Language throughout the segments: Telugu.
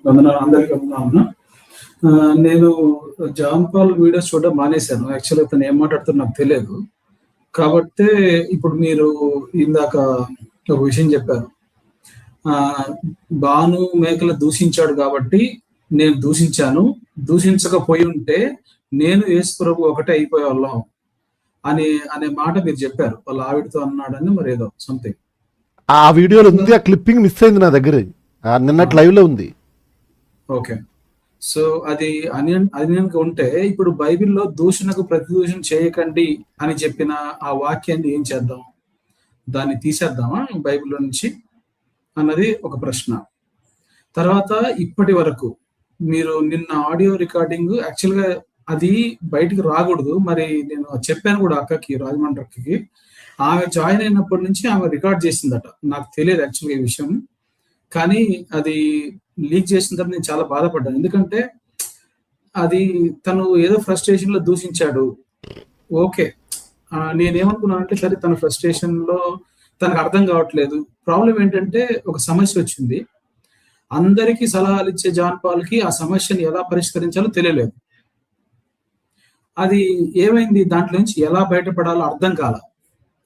వందనాలు అందరికీ వందనాలు. నేను జాన్ పాల్ వీడియోస్ చూడడం మానేశాను. యాక్చువల్‌గా తను ఏం మాట్లాడుతారో నాకు తెలియదు. కాబట్టే ఇప్పుడు మీరు ఇందాక ఒక విషయం చెప్పారు. బాను మేకలు దూషించాడు కాబట్టి నేను దూషించాను. దూషించకపోయి ఉంటే నేను యేసు ప్రభు ఒకటే అయిపోయేవాళ్ళం అనే మాట మీరు చెప్పారు. వాళ్ళ ఆవిడతో అన్నాడని మరేదో సంథింగ్. ఆ వీడియోలో ఉంది, ఆ క్లిప్పింగ్ మిస్ అయింది నా దగ్గర. నిన్నటి లైవ్ లో ఉంది. ఓకే. సో అది అన్యంగా ఉంటే ఇప్పుడు బైబిల్లో దూషణకు ప్రతిదూషణ చేయకండి అని చెప్పిన ఆ వాక్యాన్ని ఏం చేద్దాం? దాన్ని తీసేద్దామా బైబిల్లో నుంచి అన్నది ఒక ప్రశ్న. తర్వాత ఇప్పటి వరకు మీరు నిన్న ఆడియో రికార్డింగ్ యాక్చువల్‌గా అది బయటికి రాకూడదు. మరి నేను చెప్పాను కూడా అక్కకి, రాజమండ్రి అక్కకి. ఆమె జాయిన్ అయినప్పటి నుంచి ఆమె రికార్డ్ చేసిందట. నాకు తెలియదు యాక్చువల్‌గా ఈ విషయం. కానీ అది లీక్ చేసిన తర్వాత నేను చాలా బాధపడ్డాను. ఎందుకంటే అది తను ఏదో ఫ్రస్ట్రేషన్‌లో దూషించాడు. ఓకే. నేనేమనుకున్నానంటే సరే తన ఫ్రస్ట్రేషన్‌లో తనకు అర్థం కావట్లేదు. ప్రాబ్లమ్ ఏంటంటే ఒక సమస్య వచ్చింది. అందరికీ సలహాలు ఇచ్చే జాన్ పాల్‌కి ఆ సమస్యని ఎలా పరిష్కరించాలో తెలియలేదు. అది ఏమైంది, దాంట్లో నుంచి ఎలా బయటపడాలో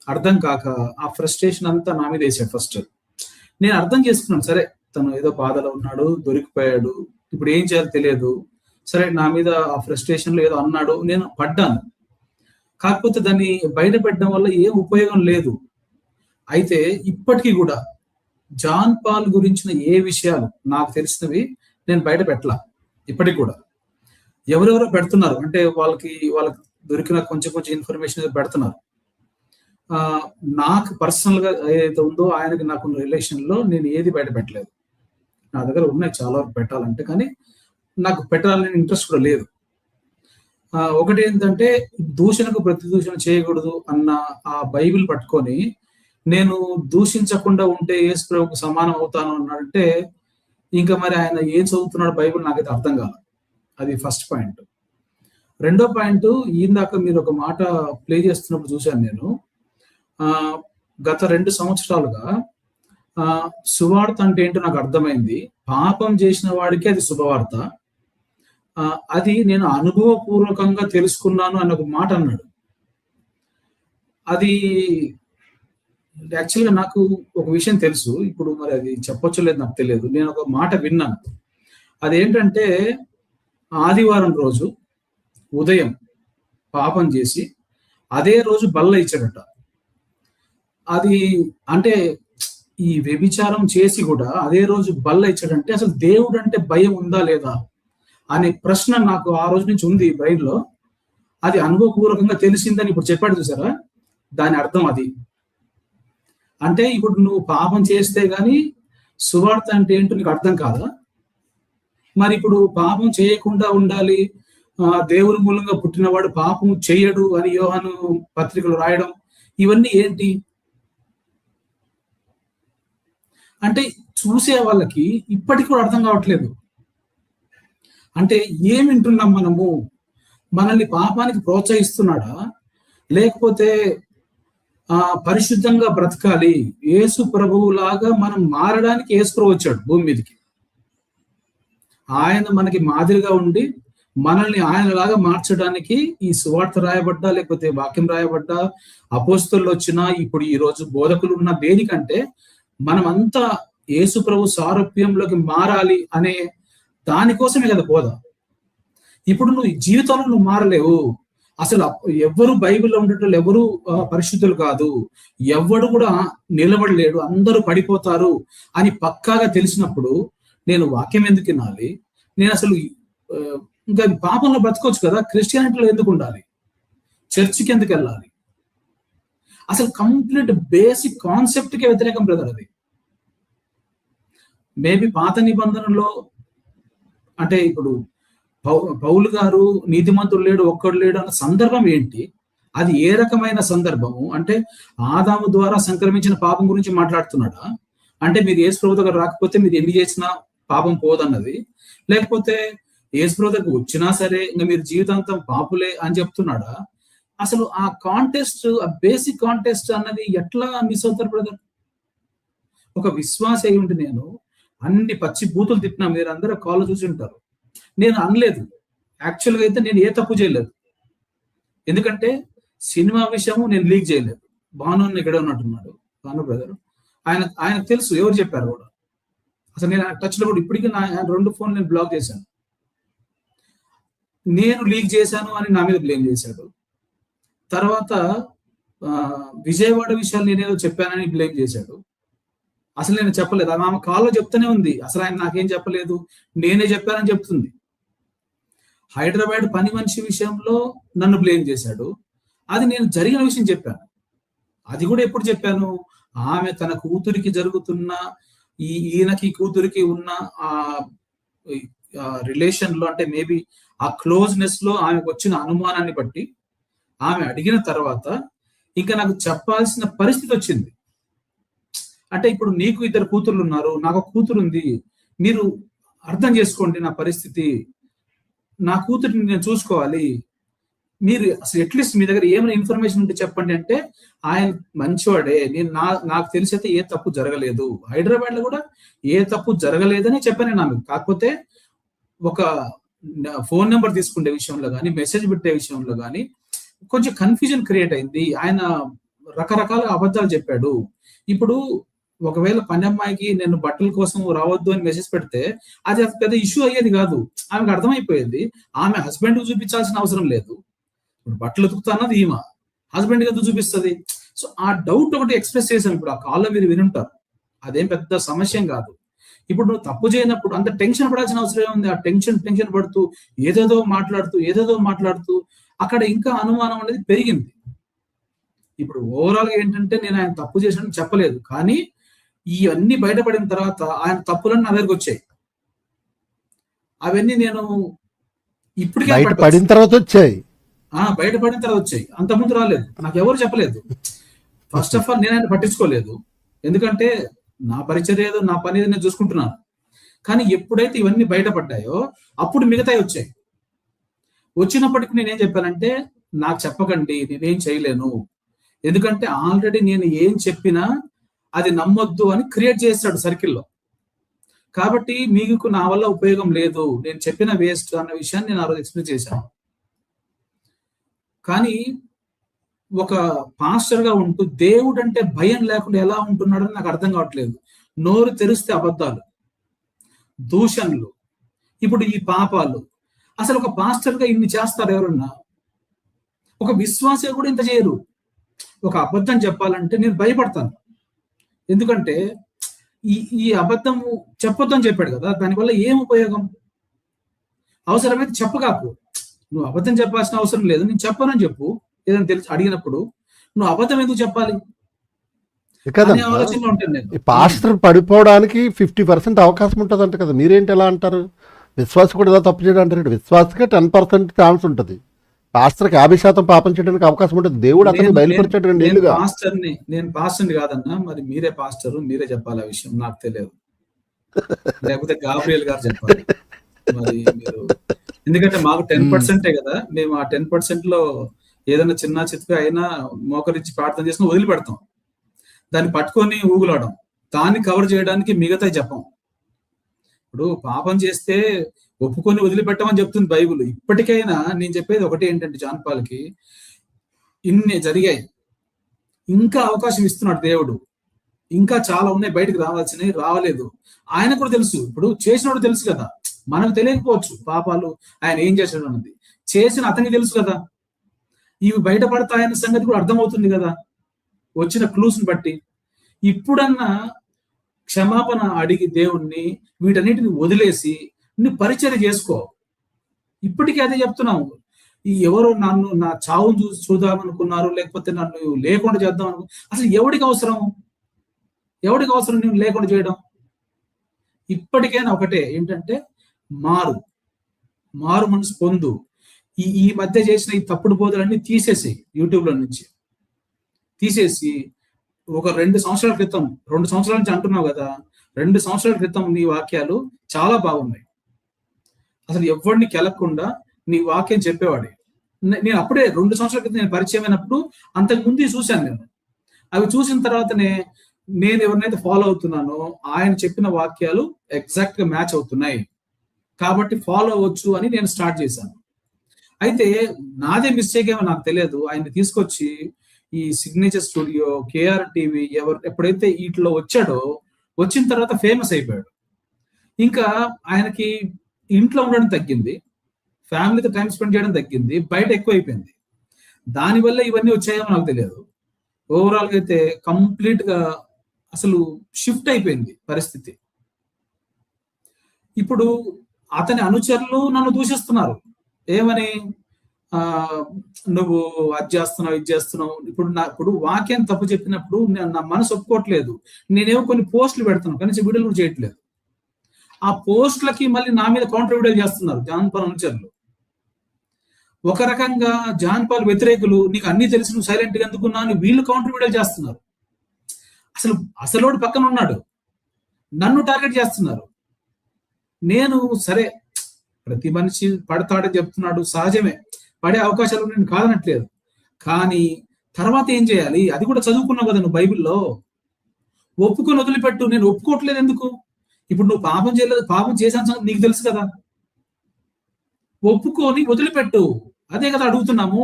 అర్థం కాక ఆ ఫ్రస్ట్రేషన్ అంతా నా మీద వేసాడు ఫస్ట్. నేను అర్థం చేసుకున్నాను, సరే తను ఏదో బాధలో ఉన్నాడు, దొరికిపోయాడు, ఇప్పుడు ఏం చేయాలో తెలియదు. సరే నా మీద ఆ ఫ్రస్ట్రేషన్ లో ఏదో అన్నాడు, నేను పడ్డాను. కాకపోతే దాన్ని బయట పెట్టడం వల్ల ఏం ఉపయోగం లేదు. అయితే ఇప్పటికీ కూడా జాన్ పాల్ గురించిన ఏ విషయాలు నాకు తెలిసినవి నేను బయట పెట్టలా. ఇప్పటికి కూడా ఎవరెవరో పెడుతున్నారు, అంటే వాళ్ళకి దొరికిన కొంచెం ఇన్ఫర్మేషన్ పెడుతున్నారు. నాకు పర్సనల్ గా ఏదైతే ఉందో ఆయనకి నాకున్న రిలేషన్ లో నేను ఏది బయట పెట్టలేదు. నా దగ్గర ఉన్నాయి చాలా వరకు పెట్టాలంటే, కానీ నాకు పెట్టాలని ఇంట్రెస్ట్ కూడా లేదు. ఒకటి ఏంటంటే దూషణకు ప్రతిదూషణ చేయకూడదు అన్న ఆ బైబిల్ పట్టుకొని నేను దూషించకుండా ఉంటే యేసు ప్రభువుకు సమానం అవుతాను అన్నాడంటే ఇంకా మరి ఆయన ఏం చదువుతున్నాడు బైబిల్ నాకైతే అర్థం కాదు. అది ఫస్ట్ పాయింట్. రెండో పాయింట్, ఇందాక మీరు ఒక మాట ప్లే చేస్తున్నప్పుడు చూశాను నేను. గత 2 సంవత్సరాలుగా సువార్త అంటే ఏంటో నాకు అర్థమైంది. పాపం చేసిన వాడికి అది శుభవార్త. అది నేను అనుభవపూర్వకంగా తెలుసుకున్నాను అన్న ఒక మాట అన్నాడు. అది యాక్చువల్గా నాకు ఒక విషయం తెలుసు, ఇప్పుడు మరి అది చెప్పొచ్చో లేదు నాకు తెలియదు. నేను ఒక మాట విన్నాను. అదేంటంటే ఆదివారం రోజు ఉదయం పాపం చేసి అదే రోజు బల్ల ఇచ్చాడట. అది అంటే ఈ వ్యభిచారం చేసి కూడా అదే రోజు బల్ల ఇచ్చాడంటే అసలు దేవుడు అంటే భయం ఉందా లేదా అనే ప్రశ్న నాకు ఆ రోజు నుంచి ఉంది బ్రెయిన్లో. అది అనుభవపూర్వకంగా తెలిసిందని ఇప్పుడు చెప్పాడు చూసారా, దాని అర్థం అది. అంటే ఇప్పుడు నువ్వు పాపం చేస్తే గాని సువార్త అంటే ఏంటో నీకు అర్థం కాదా? మరి ఇప్పుడు పాపం చేయకుండా ఉండాలి, దేవుని మూలంగా పుట్టినవాడు పాపం చేయడు అని యోహాను పత్రికలు రాయడం, ఇవన్నీ ఏంటి అంటే చూసే వాళ్ళకి ఇప్పటికి కూడా అర్థం కావట్లేదు. అంటే ఏం వింటున్నాం మనము? మనల్ని పాపానికి ప్రోత్సహిస్తున్నాడా, లేకపోతే పరిశుద్ధంగా బ్రతకాలి, యేసు ప్రభువు లాగా మనం మారడానికి యేసు ప్రభు వచ్చాడు భూమి మీదకి. ఆయన మనకి మాదిరిగా ఉండి మనల్ని ఆయనలాగా మార్చడానికి ఈ సువార్త రాయబడ్డా, లేకపోతే వాక్యం రాయబడ్డా, అపోస్తలులు వచ్చినా, ఇప్పుడు ఈ రోజు బోధకులు ఉన్న దేనికంటే మనమంతా యేసు ప్రభు సారూప్యంలోకి మారాలి అనే దానికోసమే కదా బోధ. ఇప్పుడు నువ్వు జీవితంలో నువ్వు మారలేవు. అసలు ఎవరు బైబిల్లో ఉండేటోళ్ళు ఎవరు పరిశుద్ధులు కాదు, ఎవడు కూడా నిలబడలేడు, అందరూ పడిపోతారు అని పక్కాగా తెలిసినప్పుడు నేను వాక్యం ఎందుకు వినాలి? నేను అసలు ఇంకా పాపంలో బ్రతకొచ్చు కదా, క్రిస్టియానిటీలో ఎందుకు ఉండాలి? చర్చికి ఎందుకు వెళ్ళాలి? అసలు కంప్లీట్ బేసిక్ కాన్సెప్ట్కే వ్యతిరేకం బ్రదర్ అది. మేబీ పాత నిబంధనలో అంటే ఇప్పుడు పౌలు గారు నీతిమంతుడు లేడు, ఒక్కడు లేడు అన్న సందర్భం ఏంటి? అది ఏ రకమైన సందర్భము? అంటే ఆదాము ద్వారా సంక్రమించిన పాపం గురించి మాట్లాడుతున్నాడా? అంటే మీరు యేసు ప్రభు దగ్గర రాకపోతే మీరు ఎన్ని చేసినా పాపం పోదన్నది, లేకపోతే యేసు ప్రభు దగ్గరకు వచ్చినా సరే ఇంకా మీరు జీవితాంతం పాపులే అని చెప్తున్నాడా? అసలు ఆ కాంటెస్ట్, ఆ బేసిక్ కాంటెస్ట్ అన్నది ఎట్లా మిస్ అవుతారు బ్రదర్? ఒక విశ్వాస అయి ఉండి నేను అన్ని పచ్చి బూతులు తిట్టినా మీరు అందరూ కాల్ చూసి ఉంటారు. నేను అనలేదు. యాక్చువల్గా అయితే నేను ఏ తప్పు చేయలేదు. ఎందుకంటే సినిమా విషయం నేను లీక్ చేయలేదు. భాను అన్న ఇక్కడ ఉన్నట్టున్నాడు, భాను బ్రదర్. ఆయనకు తెలుసు ఎవరు చెప్పారు కూడా. అసలు నేను టచ్ లో కూడా ఇప్పటికీ నా 2 ఫోన్లు నేను బ్లాక్ చేశాను. నేను లీక్ చేశాను అని నా మీద బ్లేమ్ చేశాడు. తర్వాత విజయవాడ విషయాలు నేనేదో చెప్పానని బ్లేమ్ చేశాడు. అసలు నేను చెప్పలేదు. ఆమె కాల్లో చెప్తూనే ఉంది, అసలు ఆయన నాకేం చెప్పలేదు, నేనే చెప్పానని చెప్తుంది. హైదరాబాద్ పని మనిషి విషయంలో నన్ను బ్లేమ్ చేశాడు. అది నేను జరిగిన విషయం చెప్పాను. అది కూడా ఎప్పుడు చెప్పాను, ఆమె తన కూతురికి జరుగుతున్న ఈయనకి కూతురికి ఉన్న ఆ రిలేషన్ లో, అంటే మేబీ ఆ క్లోజ్నెస్ లో ఆమెకు వచ్చిన అనుమానాన్ని బట్టి ఆమె అడిగిన తర్వాత ఇంకా నాకు చెప్పాల్సిన పరిస్థితి వచ్చింది. అంటే ఇప్పుడు నీకు 2 కూతుర్లు ఉన్నారు, నాకు ఒక కూతురు ఉంది, మీరు అర్థం చేసుకోండి నా పరిస్థితి, నా కూతురిని నేను చూసుకోవాలి, మీరు అసలు అట్లీస్ట్ మీ దగ్గర ఏమైనా ఇన్ఫర్మేషన్ ఉంటే చెప్పండి అంటే, ఆయన మంచివాడే, నేను నాకు తెలిసి అయితే ఏ తప్పు జరగలేదు, హైదరాబాద్ లో కూడా ఏ తప్పు జరగలేదని చెప్పాను నాకు. కాకపోతే ఒక ఫోన్ నెంబర్ తీసుకునే విషయంలో కానీ, మెసేజ్ పెట్టే విషయంలో కానీ కొంచెం కన్ఫ్యూజన్ క్రియేట్ అయింది. ఆయన రకరకాల అబద్ధాలు చెప్పాడు. ఇప్పుడు ఒకవేళ పని అమ్మాయికి నేను బట్టల కోసం రావద్దు అని మెసేజ్ పెడితే అది పెద్ద ఇష్యూ అయ్యేది కాదు. ఆమెకు అర్థమైపోయేది, ఆమె హస్బెండ్ కు చూపించాల్సిన అవసరం లేదు. ఇప్పుడు బట్టలు ఉతుకుతా అన్నది ఈమె, హస్బెండ్ కి ఎందుకు చూపిస్తుంది? సో ఆ డౌట్ ఒకటి ఎక్స్ప్రెస్ చేశాను. ఇప్పుడు ఆ కాల్లో మీరు వినుంటారు, అదేం పెద్ద సమస్య కాదు. ఇప్పుడు నువ్వు తప్పు చేయనప్పుడు అంత టెన్షన్ పడాల్సిన అవసరం ఉంది. ఆ టెన్షన్ పడుతూ ఏదేదో మాట్లాడుతూ అక్కడ ఇంకా అనుమానం అనేది పెరిగింది. ఇప్పుడు ఓవరాల్ గా ఏంటంటే, నేను ఆయన తప్పు చేశానని చెప్పలేదు, కానీ ఇవన్నీ బయటపడిన తర్వాత ఆయన తప్పులన్నీ నా దగ్గరకు వచ్చాయి. అవన్నీ నేను ఇప్పటికే బయటపడిన తర్వాత వచ్చాయి. అంతకుముందు రాలేదు, నాకు ఎవరు చెప్పలేదు. ఫస్ట్ ఆఫ్ ఆల్ నేను ఆయన పట్టించుకోలేదు, ఎందుకంటే నా పరిచర్య ఏదో, నా పని ఏదో నేను చూసుకుంటున్నాను. కానీ ఎప్పుడైతే ఇవన్నీ బయటపడ్డాయో అప్పుడు మిగతాయి వచ్చాయి. వచ్చినప్పటికీ నేనేం చెప్పానంటే, నాకు చెప్పకండి, నేనేం చేయలేను, ఎందుకంటే ఆల్రెడీ నేను ఏం చెప్పినా అది నమ్మొద్దు అని క్రియేట్ చేస్తాడు సర్కిల్లో. కాబట్టి మీకు నా వల్ల ఉపయోగం లేదు, నేను చెప్పిన వేస్ట్ అన్న విషయాన్ని నేను ఆ రోజు ఎక్స్ప్లెయిన్ చేశాను. కానీ ఒక పాస్టర్ గా ఉంటూ దేవుడు అంటే భయం లేకుండా ఎలా ఉంటున్నాడని నాకు అర్థం కావట్లేదు. నోరు తెరిస్తే అబద్ధాలు, దూషణలు, ఇప్పుడు ఈ పాపాలు. అసలు ఒక పాస్టర్ గా ఇన్ని చేస్తారు ఎవరన్నా? ఒక విశ్వాసే కూడా ఇంత చేయరు. ఒక అబద్ధం చెప్పాలంటే నేను భయపడతాను, ఎందుకంటే ఈ అబద్ధం చెప్పొద్దని చెప్పాడు కదా, దానివల్ల ఏం ఉపయోగం? అవసరమైతే చెప్పగాకు, నువ్వు అబద్ధం చెప్పాల్సిన అవసరం లేదు, నేను చెప్పనని చెప్పు. ఏదైనా తెలిసి అడిగినప్పుడు నువ్వు అబద్ధం ఎందుకు చెప్పాలి అనే ఆలోచనలో ఉంటాను నేను. పాస్టర్ పడిపోవడానికి 50% అవకాశం ఉంటుంది అంట కదా, మీరేంటి ఎలా అంటారు? విశ్వాస కూడా ఇలా తప్పు చేయడం అంటారు. విశ్వాసకే 10% ఛాన్స్ ఉంటుంది, పాస్టర్కి 50% పాపం చేయడానికి అవకాశం ఉంటుంది. దేవుడు అతను బయలుపరిచాడు 2 ఏళ్ళుగా. నేను పాస్టర్ని కాదన్నా, మరి మీరే పాస్టర్, మీరే చెప్పాలి ఆ విషయం, నాకు తెలియదు. లేకపోతే గాబ్రియల్ గారు చెప్పాలి మరి మీరు, ఎందుకంటే మాకు 10% కదా, మేము ఆ 10% లో ఏదైనా చిన్న చిత్తుగా అయినా మోకరించి ప్రార్థన చేసినా వదిలిపెడతాం, దాన్ని పట్టుకొని ఊగులాడం, దాన్ని కవర్ చేయడానికి మిగతా చెప్పం. ఇప్పుడు పాపం చేస్తే ఒప్పుకొని వదిలిపెట్టమని చెప్తుంది బైబుల్. ఇప్పటికైనా నేను చెప్పేది ఒకటి ఏంటంటే, జాన్ పాల్కి ఇన్ని జరిగాయి, ఇంకా అవకాశం ఇస్తున్నాడు దేవుడు, ఇంకా చాలా ఉన్నాయి బయటకు రావాల్సినవి, రావలేదు. ఆయన కూడా తెలుసు, ఇప్పుడు చేసినోడు తెలుసు కదా, మనకు తెలియకపోవచ్చు పాపాలు ఆయన ఏం చేశాడు అన్నది, చేసిన అతనికి తెలుసు కదా. ఇవి బయటపడతాయన్న సంగతి కూడా అర్థమవుతుంది కదా వచ్చిన క్లూస్ ని బట్టి. ఇప్పుడన్నా క్షమాపణ అడిగి దేవుణ్ణి వీటన్నిటిని వదిలేసి నువ్వు పరిచర్య చేసుకో. ఇప్పటికీ అదే చెప్తున్నావు. ఎవరో నన్ను నా చావును చూద్దామనుకున్నారు, లేకపోతే నన్ను లేకుండా చేద్దాం అనుకు, అసలు ఎవడికి అవసరం నేను లేకుండా చేయడం? ఇప్పటికైనా ఒకటే ఏంటంటే, మారు మనసు పొందు. ఈ మధ్య చేసిన ఈ తప్పుడు బోధలన్నీ తీసేసి యూట్యూబ్ లో నుంచి తీసేసి, ఒక 2 సంవత్సరాల క్రితం, 2 సంవత్సరాల నుంచి అంటున్నావు కదా, 2 సంవత్సరాల క్రితం నీ వాక్యాలు చాలా బాగున్నాయి. అసలు ఎవరిని కెలకుండా నీ వాక్యం చెప్పేవాడే. నేను అప్పుడే 2 సంవత్సరాల క్రితం నేను పరిచయం అయినప్పుడు అంతకు ముందు చూశాను నేను. అవి చూసిన తర్వాతనే నేను ఎవరినైతే ఫాలో అవుతున్నానో ఆయన చెప్పిన వాక్యాలు ఎగ్జాక్ట్ గా మ్యాచ్ అవుతున్నాయి, కాబట్టి ఫాలో అవ్వచ్చు అని నేను స్టార్ట్ చేశాను. అయితే నాదే మిస్టేక్ ఏమో నాకు తెలియదు, ఆయన తీసుకొచ్చి ఈ సిగ్నేచర్ స్టూడియో, కేఆర్ టీవీ ఎప్పుడైతే వీటిలో వచ్చాడో, వచ్చిన తర్వాత ఫేమస్ అయిపోయాడు. ఇంకా ఆయనకి ఇంట్లో ఉండడం తగ్గింది, ఫ్యామిలీతో టైం స్పెండ్ చేయడం తగ్గింది, బయట ఎక్కువ అయిపోయింది. దానివల్ల ఇవన్నీ వచ్చాయేమో నాకు తెలియదు. ఓవరాల్ గా అయితే కంప్లీట్ గా అసలు షిఫ్ట్ అయిపోయింది పరిస్థితి. ఇప్పుడు అతని అనుచరులు నన్ను దూషిస్తున్నారు. ఏమని? ఆ నువ్వు అది చేస్తున్నావు, ఇది చేస్తున్నావు. ఇప్పుడు వాక్యం తప్పు చెప్పినప్పుడు నా మనసు ఒప్పుకోవట్లేదు. నేనేమో కొన్ని పోస్టులు పెడుతున్నాను, కానీ వీడియోలు కూడా చేయట్లేదు. ఆ పోస్టులకి మళ్ళీ నా మీద కౌంటర్ వీడియోలు చేస్తున్నారు జాన్ పాల్ అనుచరులు. ఒక రకంగా జాన్ పాల్ వ్యతిరేకులు, నీకు అన్ని తెలిసి నువ్వు సైలెంట్ గా ఎందుకున్నా అని వీళ్ళు కౌంటర్ వీడియోలు చేస్తున్నారు. అసలు పక్కన ఉన్నాడు, నన్ను టార్గెట్ చేస్తున్నారు. నేను సరే, ప్రతి మనిషి పడతాడని చెప్తున్నాడు, సహజమే, పడే అవకాశాలు నేను కాదనట్లేదు. కానీ తర్వాత ఏం చేయాలి? అది కూడా చదువుకున్నావు కదా నువ్వు బైబిల్లో. ఒప్పుకొని వదిలిపెట్టు. నేను ఒప్పుకోవట్లేదు ఎందుకు? ఇప్పుడు నువ్వు పాపం చేయలేదు, పాపం చేశాను సంగతి నీకు తెలుసు కదా, ఒప్పుకొని వదిలిపెట్టు. అదే కదా అడుగుతున్నాము.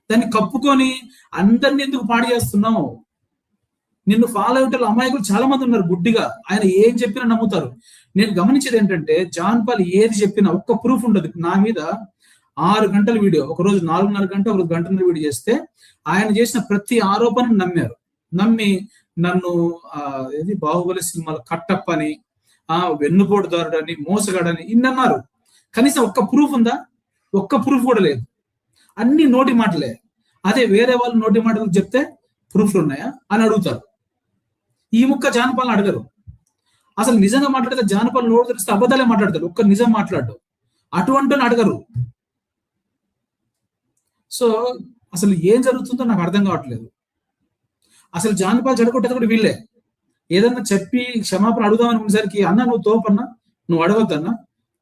దాన్ని కప్పుకొని అందరిని ఎందుకు పాడు చేస్తున్నావు? నిన్ను ఫాలో అయ్యేటోళ్ళు అమాయకులు చాలా మంది ఉన్నారు గుడ్డిగా. ఆయన ఏం చెప్పినా నమ్ముతారు. నేను గమనించేది ఏంటంటే, జాన్ పాల్ ఏది చెప్పినా ఒక్క ప్రూఫ్ ఉండదు. నా మీద 6 గంటల వీడియో, ఒకరోజు 4.5 గంట, ఒకరోజు 1 గంటల వీడియో చేస్తే ఆయన చేసిన ప్రతి ఆరోపణను నమ్మారు. నమ్మి నన్ను ఏది బాహుబలి సినిమాలో కట్టప్ప అని, వెన్నుపోటుదారుడని, మోసగాడని ఇన్ని అన్నారు. కనీసం ఒక్క ప్రూఫ్ ఉందా? ఒక్క ప్రూఫ్ కూడా లేదు. అన్ని నోటి మాటలే. అదే వేరే వాళ్ళు నోటి మాటలు చెప్తే ప్రూఫ్లు ఉన్నాయా అని అడుగుతారు. ఈ ముక్క జాన్ పాల్ని అడగరు. అసలు నిజంగా మాట్లాడితే జాన్ పాల్ నోరు తెరిస్తే అబద్ధాలే మాట్లాడతారు, ఒక్క నిజం మాట్లాడు. అటువంటి అడగరు. సో అసలు ఏం జరుగుతుందో నాకు అర్థం కావట్లేదు. అసలు జాన్ పాల్ చెడగొట్టేది కూడా వీళ్ళే. ఏదన్నా చెప్పి క్షమాపణ అడుగుదాం అనుకునేసరికి, అన్న నువ్వు తోపన్నా, నువ్వు అడగొద్దన్నా,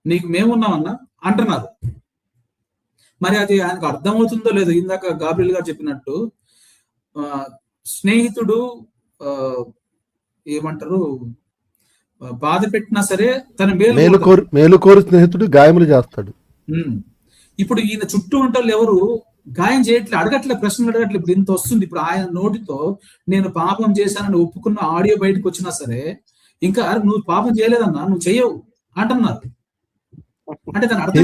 నీకు మేమున్నామన్నా అంటున్నారు. మరి అది ఆయనకు అర్థమవుతుందో లేదో. ఇందాక గాబ్రియల్ గారు చెప్పినట్టు స్నేహితుడు ఏమంటారు, బాధ పెట్టినా సరే తన మేలుకోరు స్నేహితుడు గాయములు చేస్తాడు. ఇప్పుడు ఈయన చుట్టూ ఉంటారు ఎవరు గాయం చేయట్లే, అడగట్లే, ప్రశ్నలు అడగట్లే. ఇప్పుడు ఇంత వస్తుంది. ఇప్పుడు ఆయన నోటితో నేను పాపం చేశానని ఒప్పుకున్న ఆడియో బయటకు వచ్చినా సరే, ఇంకా నువ్వు పాపం చేయలేదన్నా, నువ్వు చెయ్యవు అంటున్నారు. అంటే దాని అర్థం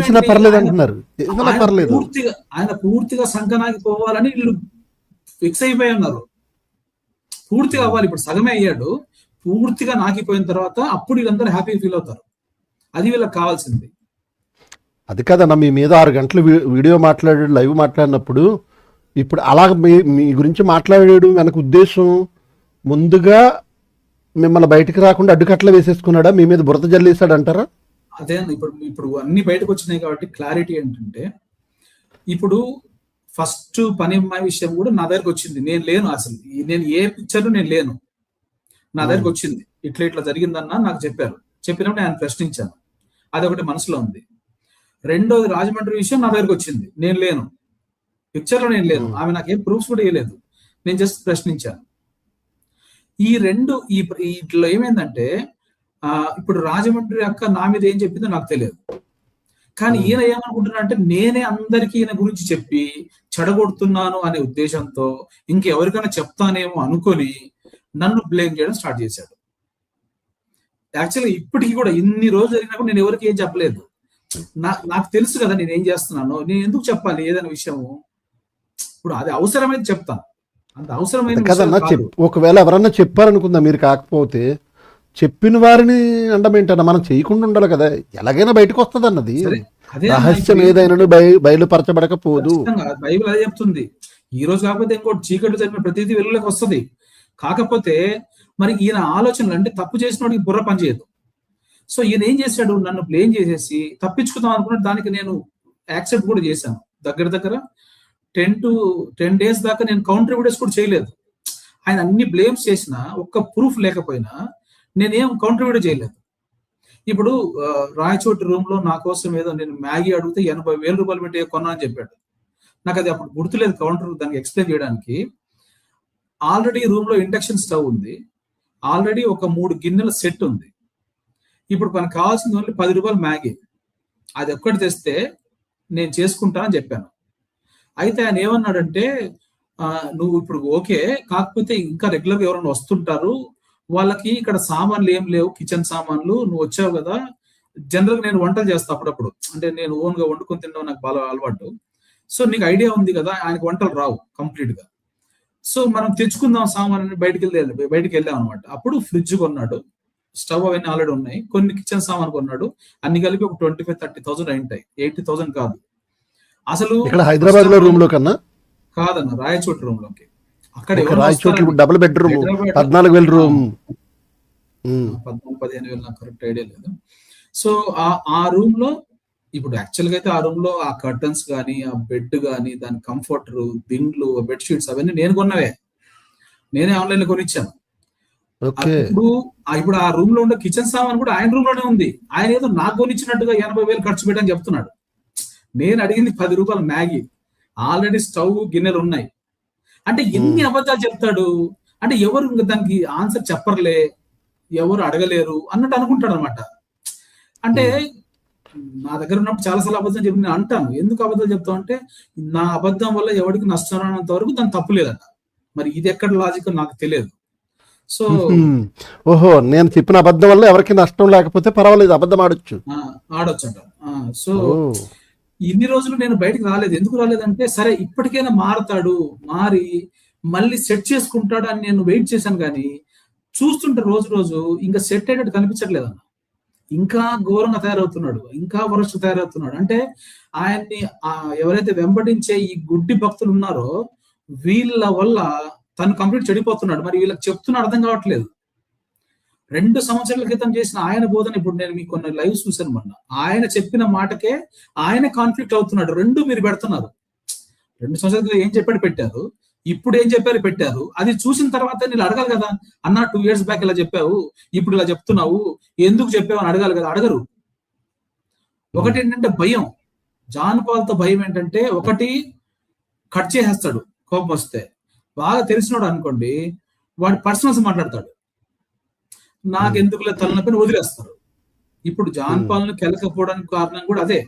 పూర్తిగా సంకనాకి పోవాలని వీళ్ళు ఫిక్స్ అయిపోయి ఉన్నారు. పూర్తిగా అవ్వాలి. ఇప్పుడు సగమే అయ్యాడు, పూర్తిగా నాకిపోయిన తర్వాత అప్పుడు వీళ్ళందరూ హ్యాపీగా ఫీల్ అవుతారు. అది వీళ్ళకి కావాల్సింది. అది కదన్నా, మీ మీద 6 గంటలు వీడియో మాట్లాడాడు, లైవ్ మాట్లాడినప్పుడు. ఇప్పుడు అలాగ మీ గురించి మాట్లాడాడు, వెనక ఉద్దేశం ముందుగా మిమ్మల్ని బయటకు రాకుండా అడ్డుకట్ల వేసేసుకున్నాడా, మీ మీద బురద జల్లేసాడు అంటారా? అదే ఇప్పుడు అన్ని బయటకు వచ్చినాయి కాబట్టి క్లారిటీ ఏంటంటే, ఇప్పుడు ఫస్ట్ పని అమ్మాయి విషయం కూడా నా దగ్గరకు వచ్చింది. నేను లేను, అసలు నేను ఏ పిక్చర్ నేను లేను. నా దగ్గరకు వచ్చింది, ఇట్లా జరిగిందన్నా నాకు చెప్పారు. చెప్పినప్పుడు నేను ప్రశ్నించాను, అదొకటి మనసులో ఉంది. రెండోది రాజమండ్రి విషయం నా దగ్గరకు వచ్చింది, నేను లేను, పిక్చర్ లో నేను లేను. ఆమె నాకేం ప్రూఫ్స్ కూడా ఇవ్వలేదు, నేను జస్ట్ ప్రశ్నించాను. ఈ రెండు ఇట్లా ఏమైందంటే, ఇప్పుడు రాజమండ్రి అక్క నా మీద ఏం చెప్పిందో నాకు తెలియదు. కానీ ఈయన ఏమనుకుంటున్నా అంటే, నేనే అందరికీ ఈయన గురించి చెప్పి చెడగొడుతున్నాను అనే ఉద్దేశంతో ఇంకెవరికైనా చెప్తానేమో అనుకొని నన్ను బ్లేమ్ చేయడం స్టార్ట్ చేశాడు. యాక్చువల్గా ఇప్పటికీ కూడా ఇన్ని రోజులు జరిగినా కూడా నేను ఎవరికి ఏం చెప్పలేదు. నాకు తెలుసు కదా నేను ఏం చేస్తున్నాను, నేను ఎందుకు చెప్పాలి ఏదైనా విషయము. ఇప్పుడు అది అవసరమైతే చెప్తాను, అంత అవసరమైన కదన్నా. ఒకవేళ ఎవరన్నా చెప్పారనుకుందా, మీరు కాకపోతే చెప్పిన వారిని అండమేంటన్నా, మనం చేయకుండా ఉండాలి కదా. ఎలాగైనా బయటకు వస్తుంది అన్నది రహస్యం, ఏదైనా బయలుపరచబడకపోదు. బైబిల్ అదే చెప్తుంది. ఈ రోజు కాకపోతే ఇంకోటి, చీకట్లు జరిగిన ప్రతిదీ వెలుగులోకి వస్తుంది. కాకపోతే మరి ఈయన ఆలోచనలు అంటే, తప్పు చేసిన వాడికి బుర్ర పనిచేయదు. సో ఈయన ఏం చేశాడు, నన్ను బ్లేమ్ చేసేసి తప్పించుకుందాం అనుకున్నాడు. దానికి నేను యాక్సెప్ట్ కూడా చేశాను. దగ్గర 10 days దాకా నేను కౌంటర్ వీడియోస్ కూడా చేయలేదు. ఆయన అన్ని బ్లేమ్స్ చేసినా, ఒక్క ప్రూఫ్ లేకపోయినా నేనేం కౌంటర్ వీడియో చేయలేదు. ఇప్పుడు రాయచోటి రూమ్ లో నా కోసం ఏదో నేను మ్యాగీ అడిగితే 80,000 రూపాయలు పెట్టి కొన్నా అని చెప్పాడు. నాకు అది అప్పుడు గుర్తులేదు కౌంటర్ దానికి ఎక్స్ప్లెయిన్ చేయడానికి. ఆల్రెడీ రూమ్ లో ఇండక్షన్ స్టవ్ ఉంది, ఆల్రెడీ ఒక 3 గిన్నెల సెట్ ఉంది. ఇప్పుడు మనకు కావాల్సింది ఓన్లీ 10 రూపాయలు మ్యాగీ, అది ఒక్కటి తెస్తే నేను చేసుకుంటానని చెప్పాను. అయితే ఆయన ఏమన్నాడంటే, నువ్వు ఇప్పుడు ఓకే, కాకపోతే ఇంకా రెగ్యులర్గా ఎవరైనా వస్తుంటారు, వాళ్ళకి ఇక్కడ సామాన్లు ఏం లేవు, కిచెన్ సామాన్లు, నువ్వు వచ్చావు కదా, జనరల్గా నేను వంటలు చేస్తా అప్పుడప్పుడు, అంటే నేను ఓన్ గా వండుకొని తినడం నాకు బాగా అలవాటు. సో నీకు ఐడియా ఉంది కదా, ఆయనకు వంటలు రావు కంప్లీట్ గా. సో మనం తెచ్చుకుందాం సామాన్ అని బయటికి వెళ్ళాం అనమాట. అప్పుడు ఫ్రిడ్జ్ కొన్నాడు, స్టవ్ అవన్నీ ఆల్రెడీ ఉన్నాయి, కొన్ని కిచెన్ సామాన్ కొన్నాడు, అన్ని కలిపి ఒక 25,000-30,000 అయింటాయి, 80,000 కాదు. అసలు ఇక్కడ హైదరాబాద్ లో రూమ్ లో కన్నా కాదన్న, రాయచోటి రూమ్ లోకి. అక్కడ రాయచోటి డబుల్ బెడ్రూమ్ 14,000 రూమ్, 14,000-15,000 నాకు కరెక్ట్ ఐడియా లేదు. సో ఆ రూమ్ లో ఇప్పుడు యాక్చువల్ గా అయితే ఆ రూమ్ లో ఆ కర్టన్స్ కానీ, ఆ బెడ్ కానీ, దాని కంఫర్టర్, దిండ్లు, బెడ్షీట్స్ అవన్నీ నేను కొన్నవే, నేనే ఆన్లైన్ లో కొనిచ్చాను. ఇప్పుడు ఆ రూమ్ లో ఉండే కిచెన్ సామాన్ కూడా ఆయన రూమ్ లోనే ఉంది. ఆయన ఏదో నాకు కొనిచ్చినట్టుగా 80,000 ఖర్చు పెట్టని చెప్తున్నాడు. నేను అడిగింది 10 రూపాయలు మ్యాగీ, ఆల్రెడీ స్టవ్ గిన్నెలు ఉన్నాయి. అంటే ఎన్ని అబద్ధాలు చెప్తాడు అంటే, ఎవరు దానికి ఆన్సర్ చెప్పర్లే, ఎవరు అడగలేరు అన్నట్టు అనుకుంటాడు అనమాట. అంటే నా దగ్గర ఉన్నప్పుడు చాలాసార్లు అబద్ధం చెప్పి నేను అంటాను, ఎందుకు అబద్ధాలు చెప్తావు అంటే, నా అబద్ధం వల్ల ఎవరికి నష్టం రానంత వరకు దాని తప్పు లేదట. మరి ఇది ఎక్కడ లాజిక్ నాకు తెలియదు. సో ఓహో, నేను చెప్పిన అబద్ధం వల్ల ఎవరికి నష్టం లేకపోతే పర్వాలేదు, అబద్ధం ఆడొచ్చు అంట. సో ఇన్ని రోజులు నేను బయటకు రాలేదు. ఎందుకు రాలేదంటే, సరే ఇప్పటికైనా మారతాడు, మారి మళ్ళీ సెట్ చేసుకుంటాడు అని నేను వెయిట్ చేశాను. కానీ చూస్తుంటే రోజు రోజు ఇంకా సెట్ అయ్యేటట్టు కనిపించట్లేదు అన్న. ఇంకా ఘోరంగా తయారవుతున్నాడు, ఇంకా వరస్ట్ తయారవుతున్నాడు. అంటే ఆయన్ని ఎవరైతే వెంబడించే ఈ గుడ్డి భక్తులు ఉన్నారో వీళ్ళ వల్ల తను కంప్లీట్ చెడిపోతున్నాడు. మరి వీళ్ళకి చెప్తున్న అర్థం కావట్లేదు. 2 సంవత్సరాల క్రితం చేసిన ఆయన బోధన ఇప్పుడు నేను మీకు కొన్ని లైవ్ చూశాను మొన్న. ఆయన చెప్పిన మాటకే ఆయన కాన్ఫ్లిక్ట్ అవుతున్నాడు. 2 మీరు పెడుతున్నారు. 2 సంవత్సరాల క్రితం ఏం చెప్పాడు పెట్టారు, ఇప్పుడు ఏం చెప్పారు పెట్టారు. అది చూసిన తర్వాత నేను అడగాలి కదా, అన్న 2 years బ్యాక్ ఇలా చెప్పావు, ఇప్పుడు ఇలా చెప్తున్నావు, ఎందుకు చెప్పావు అని అడగాలి కదా. అడగరు. ఒకటి ఏంటంటే భయం, జాన్ పాల్తో భయం ఏంటంటే, ఒకటి కట్ చేసేస్తాడు కోపం వస్తే. బాగా తెలిసినోడు అనుకోండి, వాడి పర్సనల్స్ మాట్లాడతాడు, నాకెందుకులే తలనొప్పిని వదిలేస్తారు. ఇప్పుడు జాన్ పాల్ను కెలకపోవడానికి కారణం కూడా అదే.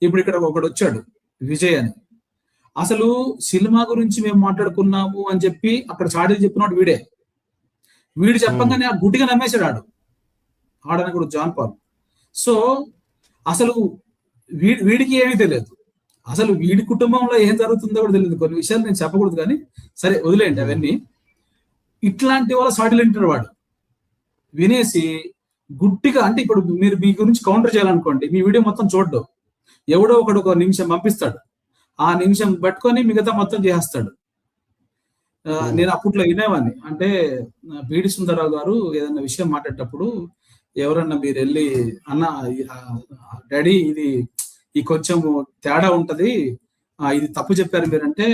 ఇప్పుడు ఇక్కడ ఒకడు వచ్చాడు విజయ్ అని, అసలు సినిమా గురించి మేము మాట్లాడుకున్నాము అని చెప్పి అక్కడ చాడీలు చెప్పినాడు వీడే. వీడు చెప్పంగానే ఆ గుడ్డిగా నమ్మేశాడు ఆడని కూడా జాన్ పాల్. సో అసలు వీడికి ఏమీ తెలియదు, అసలు వీడి కుటుంబంలో ఏం జరుగుతుందో కూడా తెలియదు. కొన్ని విషయాలు నేను చెప్పకూడదు కానీ సరే వదిలేయండి అవన్నీ. ఇట్లాంటి వాళ్ళ సాటిలు వింటాడు వాడు, వినేసి గుడ్డిగా. అంటే ఇప్పుడు మీరు మీ గురించి కౌంటర్ చేయాలనుకోండి, మీ వీడియో మొత్తం చూడ్డు, ఎవడో ఒకడు ఒక నిమిషం పంపిస్తాడు, ఆ నిమిషం పట్టుకొని మిగతా మొత్తం చేసేస్తాడు. నేను అప్పట్లో వినేవాడిని. అంటే బీడి సుందరరావు గారు ఏదన్నా విషయం మాట్లాడేటప్పుడు ఎవరన్నా మీరు వెళ్ళి, అన్న డాడీ ఇది ఈ కొంచెం తేడా ఉంటది, ఇది తప్పు చెప్పారు మీరంటే,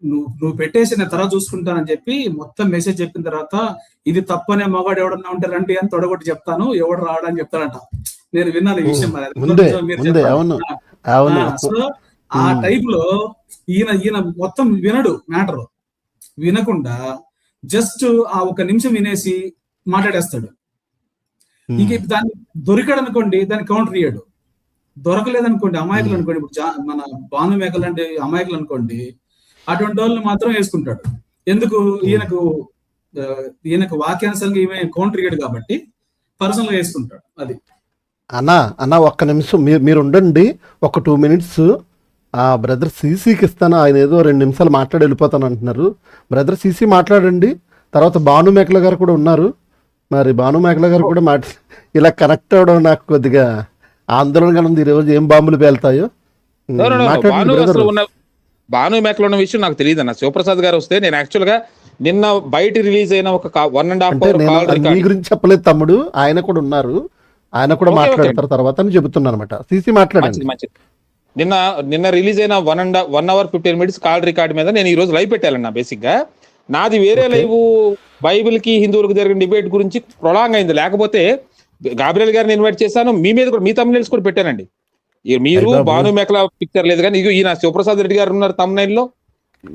నువ్వు పెట్టేసి నేను తర్వాత చూసుకుంటానని చెప్పి మొత్తం మెసేజ్ చెప్పిన తర్వాత, ఇది తప్పనే మగాడు ఎవడన్నా ఉంటే రండి అని తొడగొట్టి చెప్తాను, ఎవడు రావడని చెప్తాడంట. నేను విన్నాను ఈ విషయం. సో ఆ టైప్ లో ఈయన మొత్తం వినడు, మ్యాటర్ వినకుండా జస్ట్ ఆ 1 నిమిషం వినేసి మాట్లాడేస్తాడు. ఇంక దాన్ని దొరికాడు అనుకోండి, దాన్ని కౌంటర్ ఇయ్యాడు. దొరకలేదనుకోండి, అమాయకులు అనుకోండి, ఇప్పుడు మన భాను మేకలు అంటే అమాయకులు అనుకోండి, అటువంటి వాళ్ళని మాత్రం వేసుకుంటాడు. ఎందుకు, ఈయనకు వాక్యానుసంగా ఈమె కౌంటర్ ఇయ్యాడు కాబట్టి పర్సనల్ గా వేసుకుంటాడు. అది అన్న 1 నిమిషం మీరు ఉండండి, ఒక 2 minutes బ్రదర్ సీసీకి ఇస్తాను. ఆయన ఏదో 2 నిమిషాలు మాట్లాడి వెళ్ళిపోతాను అంటున్నారు. బ్రదర్ సీసీ మాట్లాడండి. తర్వాత భాను మేకల గారు కూడా ఉన్నారు. మరి భాను మేకల గారు కూడా ఇలా కనెక్ట్ అవ్వడం నాకు కొద్దిగా ఆందోళనగా ఉంది. ఈరోజు ఏం బాంబులు పేలుతాయో. భాను మేకలు ఉన్న విషయం నాకు తెలియదు అన్న. శివప్రసాద్ గారు వస్తే నేను యాక్చువల్ గా నిన్న బయట రిలీజ్ అయిన ఒక 1.5 hour మీ గురించి చెప్పలేదు తమ్ముడు, ఆయన కూడా ఉన్నారు, ఆయన కూడా మాట్లాడతారు తర్వాత అని చెబుతున్నాను అనమాట. సీసీ మాట్లాడండి. నిన్న రిలీజ్ అయిన 1 hour 15 minutes కాల్ రికార్డ్ మీద నేను ఈ రోజు లైవ్ పెట్టాలన్నా. బేసిక్ గా నాది వేరే లైవ్, బైబిల్ కి హిందువులకు జరిగిన డిబేట్ గురించి ప్రొలాంగ్ అయింది. లేకపోతే గాబ్రియల్ గారిని ఇన్వైట్ చేశాను, మీ మీద కూడా, మీ తమ్నైల్స్ కూడా పెట్టానండి. మీరు భాను మేకల పిక్చర్ లేదు కానీ ఈయన శివప్రసాద్ రెడ్డి గారు ఉన్నారు తమ్నైల్ లో,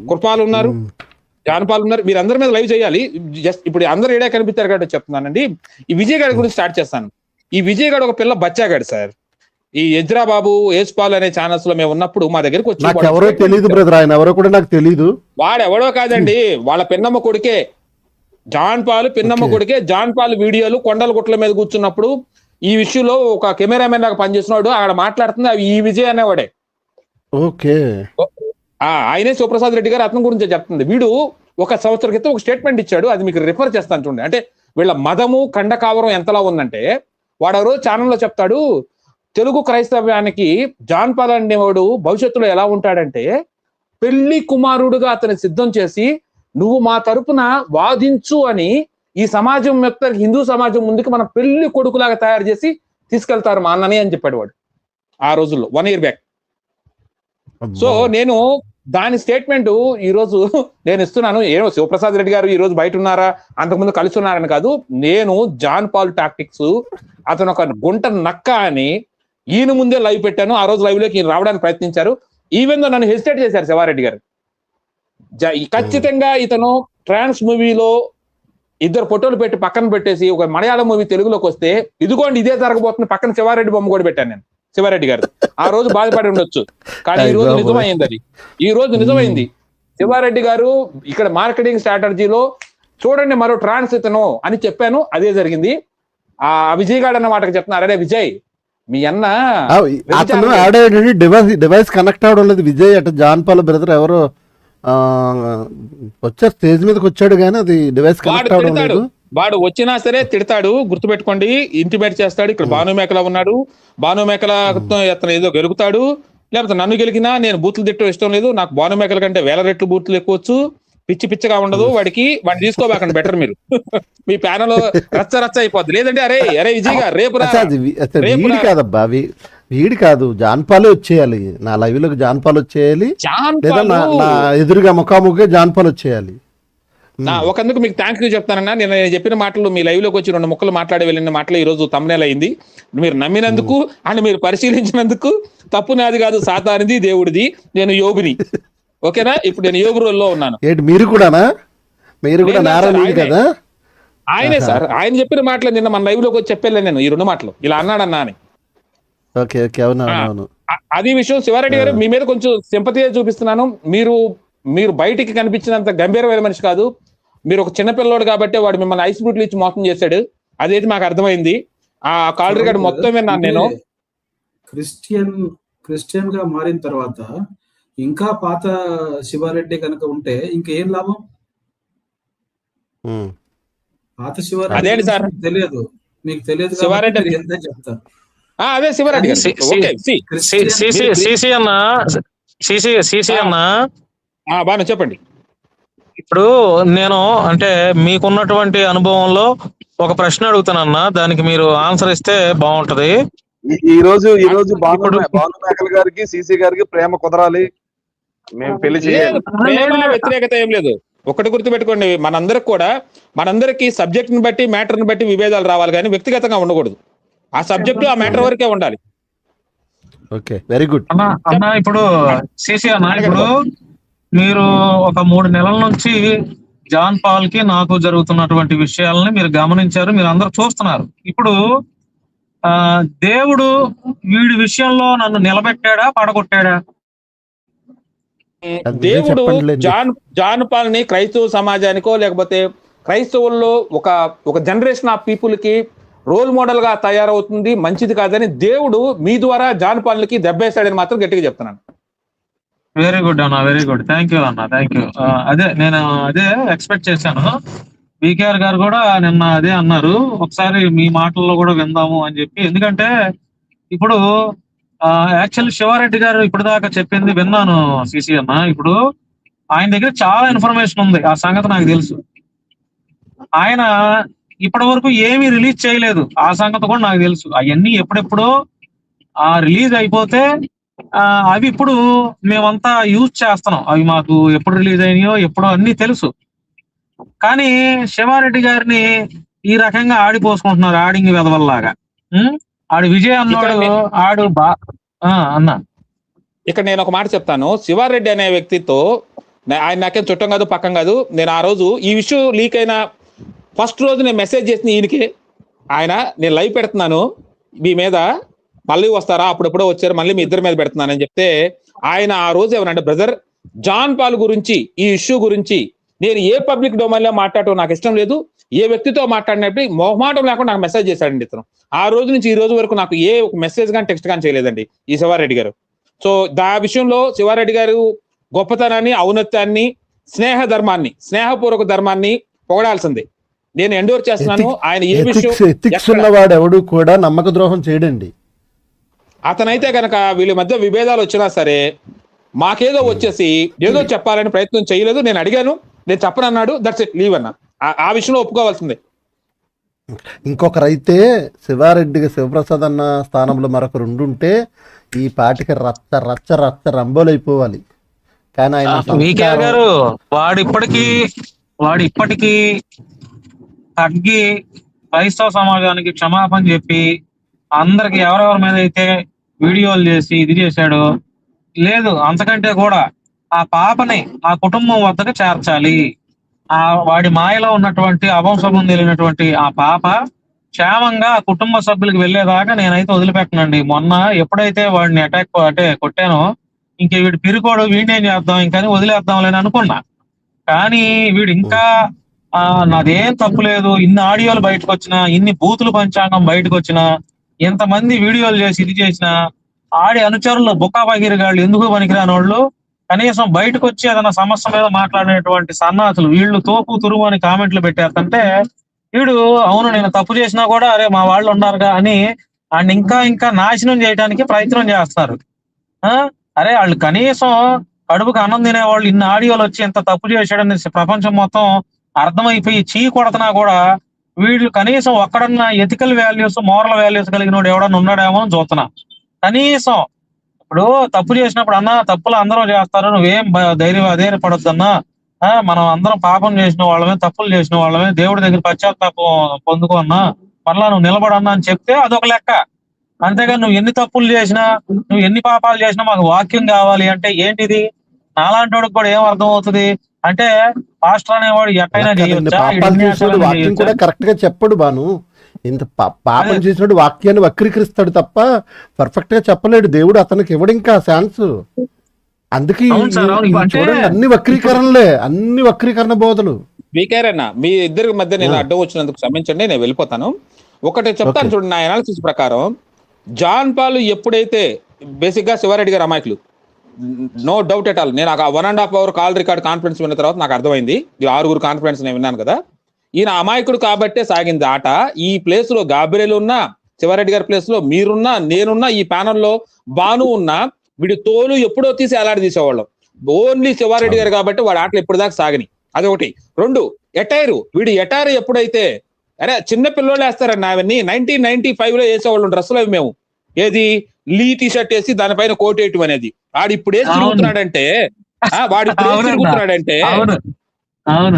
కృపాలు ఉన్నారు, జాన్ పాల్ ఉన్నారు, మీరు అందరి మీద లైవ్ చేయాలి. జస్ట్ ఇప్పుడు అందరు ఏడా కనిపిస్తారు కాబట్టి చెప్తున్నానండి. ఈ విజయ్ గారి గురించి స్టార్ట్ చేస్తాను. ఈ విజయ్ గారు ఒక పిల్ల బచ్చాగాడు సార్. ఈ ఎజ్రా బాబు, ఏస్పాల్ అనే ఛానల్స్ లో మేము ఉన్నప్పుడు మా దగ్గరికి వచ్చి, నాకు ఎవరో తెలియదు బ్రదర్, ఆయన ఎవరో కూడా నాకు తెలియదు. వాడు ఎవడో కాదండి, వాళ్ళ పిన్నమ్మ కొడుకే జాన్ పాల్, పిన్నమ్మ కొడుకే. జాన్ పాల్ వీడియోలు కొండల గుట్ల మీద కూర్చున్నప్పుడు ఈ విషయంలో ఒక కెమెరామెన్ లాగా పనిచేస్తున్నాడు, అక్కడ మాట్లాడుతుంది అవి ఈ విజయ్ అనేవాడే. ఓకే, ఆయనే శివప్రసాద్ రెడ్డి గారు అతని గురించి చెప్తుంది. వీడు ఒక సంవత్సరం క్రితం ఒక స్టేట్మెంట్ ఇచ్చాడు, అది మీకు రిఫర్ చేస్తాను చూడండి. అంటే వీళ్ళ మదము కండకావరం ఎంతలా ఉందంటే, వాడు ఆ రోజు ఛానల్లో చెప్తాడు, తెలుగు క్రైస్తవ్యానికి జాన్ పాల్ అనేవాడు భవిష్యత్తులో ఎలా ఉంటాడంటే, పెళ్లి కుమారుడుగా అతన్ని సిద్ధం చేసి నువ్వు మా తరపున వాదించు అని ఈ సమాజం యొక్క హిందూ సమాజం ముందుకు మన పెళ్లి కొడుకులాగా తయారు చేసి తీసుకెళ్తారు మా అన్నని అని చెప్పాడు వాడు ఆ రోజుల్లో, 1 year బ్యాక్. సో నేను దాని స్టేట్మెంట్ ఈ రోజు నేను ఇస్తున్నాను. ఏమో శివప్రసాద్ రెడ్డి గారు ఈ రోజు బయట ఉన్నారా, అంతకుముందు కలిసి ఉన్నారని కాదు. నేను జాన్ పాల్ టాక్టిక్స్, అతను ఒక గుంట నక్క అని ఈయన ముందే లైవ్ పెట్టాను. ఆ రోజు లైవ్ లోకి ఈయన రావడానికి ప్రయత్నించారు. ఈవెన్ దో నన్ను హెసిటేట్ చేశారు శివారెడ్డి గారు. ఖచ్చితంగా ఇతను ట్రాన్స్ మూవీలో 2 ఫోటోలు పెట్టి పక్కన పెట్టేసి ఒక మలయాళం మూవీ తెలుగులోకి వస్తే ఇదిగోండి ఇదే జరగబోతుంది, పక్కన శివారెడ్డి బొమ్మ కూడా పెట్టాను నేను. శివారెడ్డి గారు ఆ రోజు బాధపడి ఉండొచ్చు, కానీ ఈ రోజు నిజమైంది. అది ఈ రోజు నిజమైంది. శివారెడ్డి గారు ఇక్కడ మార్కెటింగ్ స్ట్రాటజీలో చూడండి మరో ట్రాన్స్ ఇతను అని చెప్పాను, అదే జరిగింది. ఆ విజయ్ గారు అన్న మాటకు చెప్తున్నారు, అరే విజయ్ మీ అన్న డివైస్ కనెక్ట్ అవడం లేదు. విజయ్ అటు జాన్ పాల్ బ్రదర్ ఎవరో వచ్చారు, స్టేజ్ మీదకి వచ్చాడు కానీ అది డివైస్ కనెక్ట్ అవడం లేదు. వాడు వచ్చినా సరే తిడతాడు, గుర్తుపెట్టుకోండి. ఇంటిమేట్ చేస్తాడు. ఇక్కడ భాను మేకల ఉన్నాడు, భాను మేకల అతను ఏదో గెలుగుతాడు, లేకపోతే నన్ను గెలిగినా నేను బూతులు తిట్టడం ఇష్టం లేదు, నాకు భాను మేకల కంటే 1000 రెట్లు బూతులు ఎక్కువచ్చు, పిచ్చి పిచ్చగా ఉండదు వాడిని తీసుకోబాకండి బెటర్. మీరు మీ ప్యానల్ రచ్చ రచ్చ అయిపోద్ది. లేదంటే అరే అరే విజయ్ గారు రేపు కాదబ్బా, వీడి కాదు, జాన్ పాలే వచ్చేయాలి నా లైవ్ లోకి, జాన్ పాల్ వచ్చేయాలి, లేదా నా ఎదురుగా ముఖాముఖిగా జాన్ పాల్ వచ్చేయాలి. ఒకందుకు మీకు థ్యాంక్ యూ చెప్తానన్నా. నేను చెప్పిన మాటలు మీ లైవ్ లోకి వచ్చి 2 ముక్కలు మాట్లాడి వెళ్ళిన మాటలు ఈ రోజు thumbnail అయింది. మీరు నమ్మినందుకు అండ్ మీరు పరిశీలించినందుకు తప్పు నాది కాదు, సాతానిది, దేవుడిది. నేను యోగిని, ఓకేనా? ఇప్పుడు నేను యోగి రోల్లో ఉన్నాను. మీరు కూడానా? మీరు కూడా నారాయణ కదా? ఆయనే సార్, ఆయన చెప్పిన మాటలు నిన్న మన లైవ్ లోకి వచ్చి చెప్పాను నేను ఈ 2 మాటలు ఇలా అన్నాడన్నా అని. అది విషయం. శివారెడ్డి గారు మీ మీద కొంచెం సింపతి చూపిస్తున్నాను. మీరు బయటికి కనిపించినంత గంభీరమైన మనిషి కాదు. మీరు ఒక చిన్నపిల్లోడు కాబట్టి వాడు మిమ్మల్ని ఐస్ బూట్లు ఇచ్చి మోసం చేశాడు, అదేది మాకు అర్థమైంది. ఆ కాల్ రికార్డు మొత్తం విన్నాను నేను. క్రిస్టియన్ గా మారిన తర్వాత ఇంకా పాత శివారెడ్డి కనుక ఉంటే ఇంకా ఏం లాభం? పాత శివారెడ్డి సార్ తెలియదు, మీకు తెలియదు శివారెడ్డి ఎంత చెప్తారు. అదే శివారెడ్డి బాగా చెప్పండి. ఇప్పుడు నేను అంటే మీకున్నటువంటి అనుభవంలో ఒక ప్రశ్న అడుగుతానన్నా, దానికి మీరు ఆన్సర్ ఇస్తే బాగుంటది. ఈ రోజు భాను మేకల్ గారికి సిసి గారికి ప్రేమ కుదరాలి, మేము పెళ్లి చేయాలి. వ్యతిరేకత ఏం లేదు. ఒకటి గుర్తుపెట్టుకోండి, మనందరికి సబ్జెక్ట్ ని బట్టి మ్యాటర్ ని బట్టి విభేదాలు రావాలి, కానీ వ్యక్తిగతంగా ఉండకూడదు. ఆ సబ్జెక్ట్ ఆ మ్యాటర్ వరకే ఉండాలి. ఓకే, వెరీ గుడ్ అన్నా. ఇప్పుడు సిసి అన్న, ఇప్పుడు మీరు ఒక 3 నెలల నుంచి జాన్ పాల్ కి నాకు జరుగుతున్నటువంటి విషయాలని మీరు గమనించారు, మీరు అందరూ చూస్తున్నారు. ఇప్పుడు దేవుడు వీడి విషయంలో నన్ను నిలబెట్టాడా, పడగొట్టాడా? దేవుడు జాన్ పాల్ ని క్రైస్తవ సమాజానికో లేకపోతే క్రైస్తవుల్లో ఒక జనరేషన్ ఆఫ్ పీపుల్ కి రోల్ మోడల్ గా తయారవుతుంది, మంచిది కాదని దేవుడు మీ ద్వారా జాన్ పాల్ కి దెబ్బేశాడని మాత్రం గట్టిగా చెప్తున్నాను. వెరీ గుడ్ అన్న, వెరీ గుడ్, థ్యాంక్ యూ అన్న, థ్యాంక్ యూ. నేను అదే ఎక్స్పెక్ట్ చేశాను. బీకేఆర్ గారు కూడా నిన్న అదే అన్నారు, ఒకసారి మీ మాటల్లో కూడా విందాము అని చెప్పి. ఎందుకంటే ఇప్పుడు యాక్చువల్లీ శివారెడ్డి గారు ఇప్పుడు దాకా చెప్పింది విన్నాను సిసి అన్న. ఇప్పుడు ఆయన దగ్గర చాలా ఇన్ఫర్మేషన్ ఉంది, ఆ సంగతి నాకు తెలుసు. ఆయన ఇప్పటి వరకు ఏమీ రిలీజ్ చేయలేదు, ఆ సంగతి కూడా నాకు తెలుసు. అవన్నీ ఎప్పుడెప్పుడో రిలీజ్ అయిపోతే అవి ఇప్పుడు మేమంతా యూజ్ చేస్తున్నాం. అవి మాకు ఎప్పుడు రిలీజ్ అయినాయో ఎప్పుడో అన్ని తెలుసు. కానీ శివారెడ్డి గారిని ఈ రకంగా ఆడిపోసుకుంటున్నారు, ఆడింగి వెదవల్లాగా. ఆడు విజయ్ అన్నాడు, అన్న ఇక్కడ నేను ఒక మాట చెప్తాను. శివారెడ్డి అనే వ్యక్తితో ఆయన నాకేం చుట్టం కాదు, పక్కం కాదు. నేను ఆ రోజు ఈ విషయం లీక్ అయిన ఫస్ట్ రోజు నేను మెసేజ్ చేసిన ఈయనకి, ఆయన నేను లైవ్ పెడుతున్నాను మీ మీద, మళ్ళీ వస్తారా, అప్పుడెప్పుడో వచ్చారు, మళ్ళీ మీ ఇద్దరి మీద పెడుతున్నానని చెప్తే ఆయన ఆ రోజు ఏమనంటే, బ్రదర్ జాన్ పాల్ గురించి ఈ ఇష్యూ గురించి నేను ఏ పబ్లిక్ డొమైన్ లో మాట్లాడటం నాకు ఇష్టం లేదు, ఏ వ్యక్తితో మాట్లాడినప్పుడు మొహమాటం లేకుండా నాకు మెసేజ్ చేశాడండి ఇతను. ఆ రోజు నుంచి ఈ రోజు వరకు నాకు ఏ ఒక మెసేజ్ కానీ టెక్స్ట్ కానీ చేయలేదండి ఈ శివారెడ్డి గారు. సో దా విషయంలో శివారెడ్డి గారు గొప్పతనాన్ని, ఔన్నత్యాన్ని, స్నేహపూర్వక ధర్మాన్ని పొగడాల్సిందే. నేను ఎండోర్ చేస్తున్నాను. ఆయన ఏ విషయం ఎథిక్స్ ఉన్నవాడు ఎవడు కూడా నమ్మక ద్రోహం చేయడండి. అతనైతే కనుక వీళ్ళ మధ్య విభేదాలు వచ్చినా సరే మాకేదో వచ్చేసి ఏదో చెప్పాలని ప్రయత్నం చేయలేదు. నేను అడిగాను, నేను చెప్పనన్నాడు, దట్స్ ఇట్, లీవ్ అన్న. ఆ విషయంలో ఒప్పుకోవాల్సిందే. ఇంకొకరైతే శివప్రసాద్ అన్న స్థానంలో మరొకరు ఉండుంటే ఈ పాటికి రచ్చ రచ్చ రచ్చ రంబోలైపోవాలి. కానీ ఆయన గారు వాడు ఇప్పటికీ తగ్గి క్రైస్తవ సమాజానికి క్షమాపణ చెప్పి అందరికి ఎవరెవరి మీద అయితే వీడియోలు చేసి ఇది చేశాడో, లేదు అంతకంటే కూడా ఆ పాపని ఆ కుటుంబం వద్దకు చేర్చాలి. ఆ వాడి మాయలో ఉన్నటువంటి అవంశం తెలియనటువంటి ఆ పాప క్షేమంగా ఆ కుటుంబ సభ్యులకు వెళ్లేదాకా నేనైతే వదిలిపెట్టనండి. మొన్న ఎప్పుడైతే వాడిని కొట్టానో ఇంక వీడు పిరుకోడు, వీడినేం చేద్దాం ఇంకని వదిలేద్దాంలేని అనుకున్నా. కానీ వీడు ఇంకా నాదేం తప్పు లేదు, ఇన్ని ఆడియోలు బయటకు వచ్చినా, ఇన్ని బూతులు పంచాంగం బయటకు వచ్చినా, ఎంతమంది వీడియోలు చేసి ఇది చేసినా ఆడి అనుచరులు బుక్కా పగిరిగాళ్ళు, ఎందుకు పనికిరాని వాళ్ళు కనీసం బయటకు వచ్చి ఏదైనా సమస్య మీద మాట్లాడేటువంటి సన్నాసులు వీళ్ళు తోపు తురుము అని కామెంట్లు పెట్టేస్తుంటే వీడు అవును నేను తప్పు చేసినా కూడా అరే మా వాళ్ళు ఉన్నారుగా అని ఆయన ఇంకా నాశనం చేయడానికి ప్రయత్నం చేస్తారు. అరే వాళ్ళు కనీసం కడుపుకు అన్నం తినేవాళ్ళు ఇన్ని ఆడియోలు వచ్చి ఎంత తప్పు చేశాడని ప్రపంచం మొత్తం అర్థమైపోయి చీ కొడుతున్నా కూడా వీళ్ళు కనీసం ఒక్కడన్నా ఎథికల్ వాల్యూస్, మోరల్ వాల్యూస్ కలిగిన ఎవడన్నా ఉన్నాడేమో అని చూస్తున్నా. కనీసం ఇప్పుడు తప్పు చేసినప్పుడు అన్నా తప్పులు అందరూ చేస్తారు, నువ్వేం ధైర్యపడొద్దన్నా, మనం అందరం పాపం చేసిన వాళ్ళమే, తప్పులు చేసిన వాళ్ళమే, దేవుడి దగ్గర పశ్చాత్తాపం పొందుకున్నా, మరలా నువ్వు నిలబడన్నా అని చెప్తే అదొక లెక్క. అంతేగాని నువ్వు ఎన్ని తప్పులు చేసినా, నువ్వు ఎన్ని పాపాలు చేసినా మాకు వాక్యం కావాలి అంటే ఏంటిది? నాలాంటి వాడికి కూడా ఏం అర్థం అవుతుంది అంటే పాస్టర్ అనేవాడు ఎక్కడైనా వాక్యం కూడా కరెక్ట్ గా చెప్పడు బాను. ఇంత పాపం చేసినట్టు వాక్యాన్ని వక్రీకరిస్తాడు తప్ప పర్ఫెక్ట్ గా చెప్పలేడు. దేవుడు అతనికి ఇవ్వడు ఇంకా ఛాన్స్. అందుకే చూడండి అన్ని వక్రీకరణ బోధలు. వీకేరన్నా మీ ఇద్దరి మధ్య నేను అడ్డం వచ్చినందుకు క్షమించండి, నేను వెళ్ళిపోతాను. ఒకటి చెప్తాను చూడండి, నా అనాలిసిస్ ప్రకారం జాన్ పాల్ ఎప్పుడైతే బేసిక్ గా శివారెడ్డి గారు అమాయకులు, నో డౌట్ ఎట్ ఆల్. నేను 1.5 hour కాల్ రికార్డ్ కాన్ఫరెన్స్ విన్న తర్వాత నాకు అర్థమైంది, ఈ 6 కాన్ఫరెన్స్ నేను విన్నాను కదా, ఈయన అమాయకుడు కాబట్టే సాగింది ఆట. ఈ ప్లేస్ లో గాబ్రియల్ ఉన్నా, శివారెడ్డి గారి ప్లేస్ లో మీరున్నా, నేనున్నా, ఈ ప్యానల్ లో బాను ఉన్నా, వీడి తోలు ఎప్పుడో తీసి అలాంటి తీసేవాళ్ళం. ఓన్లీ శివారెడ్డి గారు కాబట్టి వాడి ఆటలు ఎప్పుడు దాకా సాగని. అదొకటి. 2 ఎటైరు, వీడి ఎటైరు ఎప్పుడైతే అరే చిన్న పిల్లలు వేస్తారన్న అవన్నీ 1995 లో వేసేవాళ్ళు డ్రెస్సులు అవి మేము, ఏది లీ టీ షర్ట్ వేసి దానిపైన కోట్ వేయటం అనేది. వాడు ఇప్పుడు ఏం తిరుగుతున్నాడంటే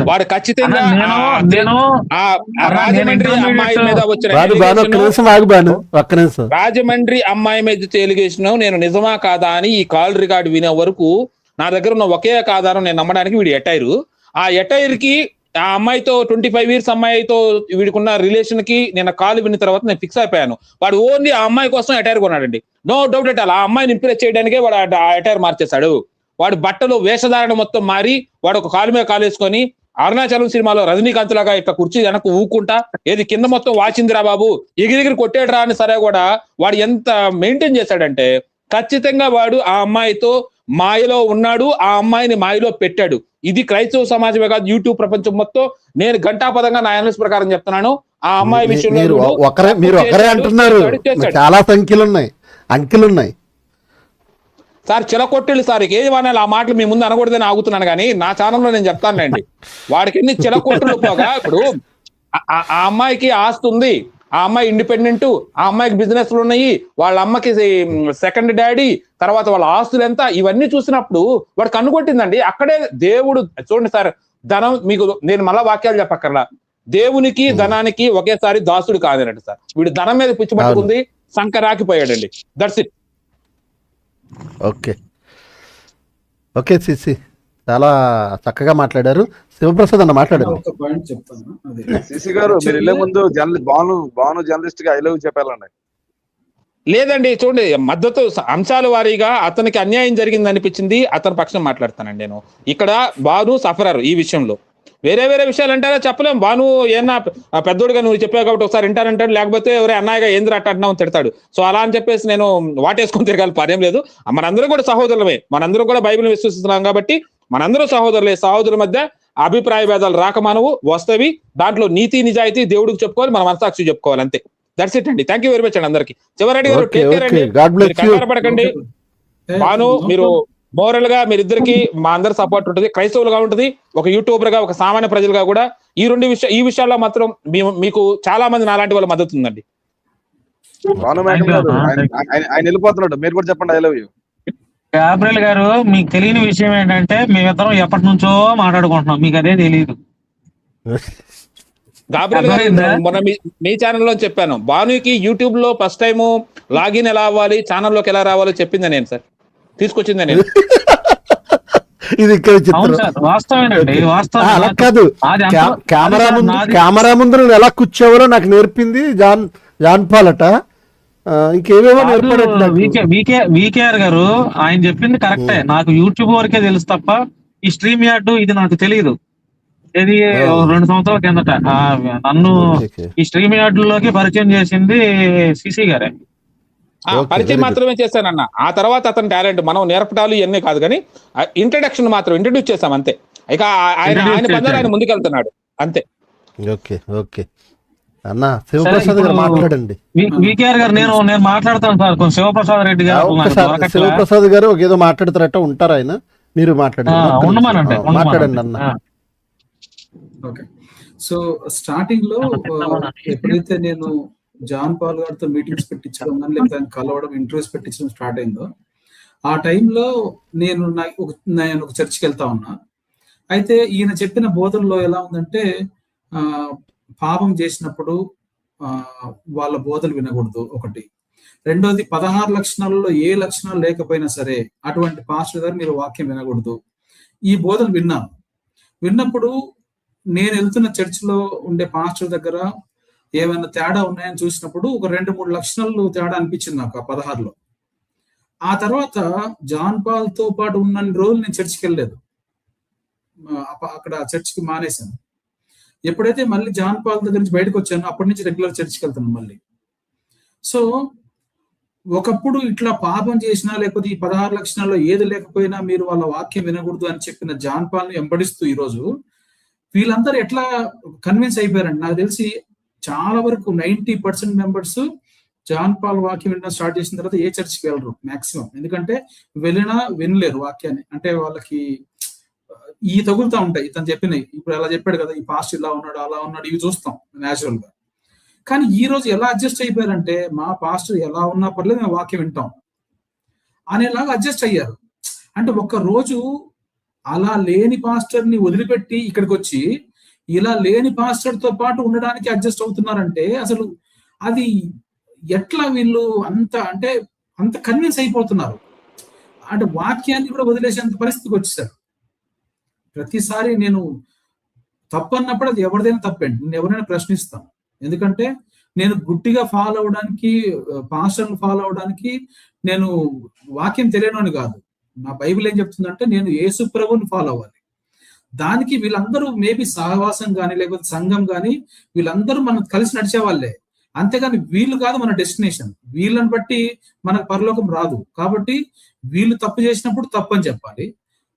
వాడు ఖచ్చితంగా రాజమండ్రి అమ్మాయి మీద వచ్చిన రాజమండ్రి అమ్మాయి మీద ఎలిగేషన్ నేను నిజమా కాదా అని ఈ కాల్ రికార్డు వినే వరకు నా దగ్గర ఉన్న ఒకే ఆధారం నేను నమ్మడానికి వీడి ఎటైరు. ఆ ఎటైర్ కి ఆ అమ్మాయితో 25 years అమ్మాయితో వీడికున్న రిలేషన్ కి నేను కాల్ విన్న తర్వాత నేను ఫిక్స్ అయిపోయాను. వాడు ఓన్లీ ఆ అమ్మాయి కోసం ఎటైర్ కొన్నాడండి. No doubt at all. ఆ అమ్మాయిని ఇంప్రెస్ చేయడానికే వాడు ఆ ఎటైర్ మార్చేశాడు. వాడు బట్టలు వేషధారణ మొత్తం మారి వాడు ఒక కాలు మీద కాలు వేసుకొని అరుణాచలం సినిమాలో రజనీకాంత్ లాగా ఇట్లా కుర్చీ వెనక్కు ఊకుంటా ఏది కింద మొత్తం వాచిందిరా బాబు ఎగిరిగిరి కొట్టేడు రా అని సరే కూడా వాడు ఎంత మెయింటైన్ చేశాడంటే ఖచ్చితంగా వాడు ఆ అమ్మాయితో మాయలో ఉన్నాడు, ఆ అమ్మాయిని మాయలో పెట్టాడు. ఇది క్రైస్తవ సమాజమే కాదు, యూట్యూబ్ ప్రపంచం మొత్తం నేను గంటాపదంగా నా అనాలిసిస్ ప్రకారం చెప్తున్నాను. ఆ అమ్మాయి విషయంలో మీరు ఒకరే అంటున్నారు, చాలా అంకెలున్నాయి సార్. చిలకొట్టెళ్ళు సార్, ఏమన్నా ఆ మాటలు మీ ముందు అనకూడదని ఆగుతున్నాను కానీ నా ఛానల్లో నేను చెప్తానండి. వాడికి ఎన్ని చిలకొట్టెలు పోగా ఇప్పుడు ఆ అమ్మాయికి ఆస్తి ఉంది, ఆ అమ్మాయి ఇండిపెండెంట్, ఆ అమ్మాయికి బిజినెస్లు ఉన్నాయి, వాళ్ళ అమ్మకి సెకండ్ డాడీ, తర్వాత వాళ్ళ ఆస్తులు ఎంత, ఇవన్నీ చూసినప్పుడు వాడు కన్నుకొట్టిందండి. అక్కడే దేవుడు చూడండి సార్, ధనం మీకు నేను మళ్ళా వాక్యాలు చెప్పక్కర్లా, దేవునికి ధనానికి ఒకేసారి దాసుడు కాదనట్టు సార్. వీడు ధనం మీద పిచ్చి పట్టుకుంది, సంకరాకిపోయాడండి. That's it. ఓకే సిసి చాలా చక్కగా మాట్లాడారు. శివప్రసాద్ అన్న మాట్లాడారు. ఒక పాయింట్ చెప్తాను. అదే సిసి గారు మీరు వెళ్ళే ముందు భాను జర్నలిస్ట్ గా ఐ లవ్ చెప్పాలండి. లేదండి, చూడండి, మద్దతు అంశాల వారీగా అతనికి అన్యాయం జరిగింది అనిపించింది, అతని పక్షం మాట్లాడతానండి నేను. ఇక్కడ బాను సఫరర్ ఈ విషయంలో. వేరే వేరే విషయాలు అంటారా చెప్పలేం. బాను ఏమన్నా పెద్దోడుగా నువ్వు చెప్పావు కాబట్టి ఒకసారి వింటానంటాడు, లేకపోతే ఎవరే అన్నయ్యగా ఏంద్ర అంటున్నావు తిడతాడు. సో అలా అని చెప్పేసి నేను వాటేసుకొని తిరగాలి పనేం లేదు. మనందరం కూడా సహోదరులమే, మనందరం కూడా బైబిల్ విశ్వసిస్తున్నాం కాబట్టి మనందరూ సహోదరులే. సహోదరుల మధ్య అభిప్రాయ భేదాలు రాకమానవు, వస్తవి. దాంట్లో నీతి నిజాయితీ దేవుడికి చెప్పుకోవాలి, మన మనసాక్షి చెప్పుకోవాలి, అంతే. దట్స్ ఇట్ అండి. థ్యాంక్ యూ వెరీ మచ్ అండి అందరికి. చివరెడ్డి గారు Okay, టేక్ కేర్ అండి, okay. God bless మీరు కంగారు పడకండి. బాను మీరు మోరల్ గా మీరిద్దరికి మా అందరి సపోర్ట్ ఉంటుంది, క్రైస్తవులుగా ఉంటుంది, ఒక యూట్యూబర్ గా, ఒక సామాన్య ప్రజలుగా కూడా. ఈ విషయాల్లో మాత్రం మీకు చాలా మంది నాలాంటి వాళ్ళ మద్దతు ఉందండి. భాను మేకల్ గారు ఆయన వెళ్ళిపోతున్నాడు, మీరు కూడా చెప్పండి ఐ లవ్ యూ. గాబ్రియల్ గారు, మీకు తెలియని విషయం ఏంటంటే మేమిద్దరం ఎప్పటి నుంచో మాట్లాడుకుంటున్నాం, మీకు అదే తెలియదు. గాబ్రియల్ గారు మొన్న మీ ఛానల్లో చెప్పాను, బానుకి యూట్యూబ్ లో ఫస్ట్ టైం లాగిన్ ఎలా అవ్వాలి, ఛానల్లోకి ఎలా రావాలో చెప్పింది నేను సార్, తీసుకొచ్చింది నేను. ఇది ఇక్కడ అవును సార్, వాస్తవేనండి, వాస్తవం. అలా కాదు, కెమెరా ముందు నువ్వు ఎలా కూర్చోవాలో నాకు నేర్పింది జాన్ పాలట. ఇంకేమేమో నేర్పడట్లేదు. వికేఆర్ గారు ఆయన చెప్పింది కరెక్టే. నాకు యూట్యూబ్ వరకే తెలుసు తప్ప ఈ స్ట్రీమ్ యార్డ్ ఇది నాకు తెలియదు. ఇది 2 సంవత్సరాల కిందట నన్ను ఈ స్ట్రీమ్ యార్డ్ లోకి పరిచయం చేసింది సిసి గారే. పరిచయం మాత్రమే చేశానన్న. ఆ తర్వాత అతని టాలెంట్ మనం నేర్పటాలు ఇవన్నీ కాదు, కానీ ఇంట్రడక్షన్ మాత్రం ఇంట్రడ్యూస్ చేసాం అంతే. ఇక ఆయన పద్ధతి ఆయన ముందుకెళ్తున్నాడు అంతే. ఓకే ఓకే అన్న, శివప్రసాద్ గారు మాట్లాడండి. వికేఆర్ గారు నేను మాట్లాడతాను సార్. కొంచెం శివప్రసాద్ రెడ్డి గారు, శివప్రసాద్ గారు ఏదో మాట్లాడతారట, ఉంటారు ఆయన, మీరు మాట్లాడండి. మాట్లాడండి అన్న. ఓకే, సో స్టార్టింగ్ లో ఎప్పుడైతే నేను జాన్ పాల్ గారితో మీటింగ్స్ పెట్టించడం కానీ, లేకపోతే ఆయన కలవడం, ఇంటర్వ్యూస్ పెట్టించడం స్టార్ట్ అయిందో, ఆ టైంలో నేను ఒక చర్చికి వెళ్తా ఉన్నా. అయితే ఈయన చెప్పిన బోధనలో ఎలా ఉందంటే, పాపం చేసినప్పుడు వాళ్ళ బోధలు వినకూడదు ఒకటి. రెండోది, 16 లక్షణాలలో ఏ లక్షణాలు లేకపోయినా సరే అటువంటి పాస్టర్ గారు మీరు వాక్యం వినకూడదు. ఈ బోధలు విన్నప్పుడు నేను వెళ్తున్న చర్చిలో ఉండే పాస్టర్ దగ్గర ఏమైనా తేడా ఉన్నాయని చూసినప్పుడు ఒక 2-3 లక్షణాలు తేడా అనిపించింది నాకు ఆ 16లో. ఆ తర్వాత జాన్ పాల్ తో పాటు ఉన్న రోజులు నేను చర్చికి వెళ్ళలేదు, అక్కడ చర్చికి మానేశాను. ఎప్పుడైతే మళ్ళీ జాన్ పాల్ దగ్గర నుంచి బయటకు వచ్చానో అప్పటి నుంచి రెగ్యులర్ చర్చికి వెళ్తాను మళ్ళీ. సో ఒకప్పుడు ఇట్లా పాపం చేసినా, లేకపోతే ఈ 16 లక్షణాల్లో ఏది లేకపోయినా మీరు వాళ్ళ వాక్యం వినకూడదు అని చెప్పిన జాన్ పాల్ ని వెంబడిస్తూ ఈరోజు వీళ్ళందరూ ఎట్లా కన్విన్స్ అయిపోయారండి. నాకు తెలిసి చాలా వరకు 90% మెంబర్స్ జాన్ పాల్ వాక్యం వినడం స్టార్ట్ చేసిన తర్వాత ఏ చర్చికి వెళ్ళరు మాక్సిమం. ఎందుకంటే వెళ్ళినా వినలేరు వాక్యాన్ని. అంటే వాళ్ళకి ఈ తగులుతా ఉంటాయి, ఇతను చెప్పినవి. ఇప్పుడు అలా చెప్పాడు కదా, ఈ పాస్ట్ ఇలా ఉన్నాడు అలా ఉన్నాడు, ఇవి చూస్తాం న్యాచురల్ గా. కానీ ఈ రోజు ఎలా అడ్జస్ట్ అయిపోయారంటే, మా పాస్టర్ ఎలా ఉన్నా పర్లేదు మేము వాక్యం వింటాం అనేలాగా అడ్జస్ట్ అయ్యారు. అంటే ఒక్క రోజు అలా లేని పాస్టర్ ని వదిలిపెట్టి ఇక్కడికి వచ్చి ఇలా లేని పాస్టర్ తో పాటు ఉండడానికి అడ్జస్ట్ అవుతున్నారంటే అసలు అది ఎట్లా వీళ్ళు అంత కన్విన్స్ అయిపోతున్నారు. అంటే వాక్యాన్ని కూడా వదిలేసేంత పరిస్థితికి వచ్చేసారు. ప్రతిసారి నేను తప్పు అన్నప్పుడు అది ఎవరిదైనా తప్పండి, నేను ఎవరైనా ప్రశ్నిస్తాను. ఎందుకంటే నేను గుడ్డిగా ఫాలో అవడానికి, పాస్టర్ని ఫాలో అవడానికి నేను వాక్యం తెలియని కాదు. నా బైబిల్ ఏం చెప్తుందంటే నేను యేసు ప్రభువుని ఫాలో అవ్వాలి. దానికి వీళ్ళందరూ మేబీ సహవాసం కానీ లేకపోతే సంఘం కానీ వీళ్ళందరూ మనం కలిసి నడిచే వాళ్ళే, అంతేగాని వీళ్ళు కాదు మన డెస్టినేషన్. వీళ్ళని బట్టి మనకు పరలోకం రాదు. కాబట్టి వీళ్ళు తప్పు చేసినప్పుడు తప్పు అని చెప్పాలి,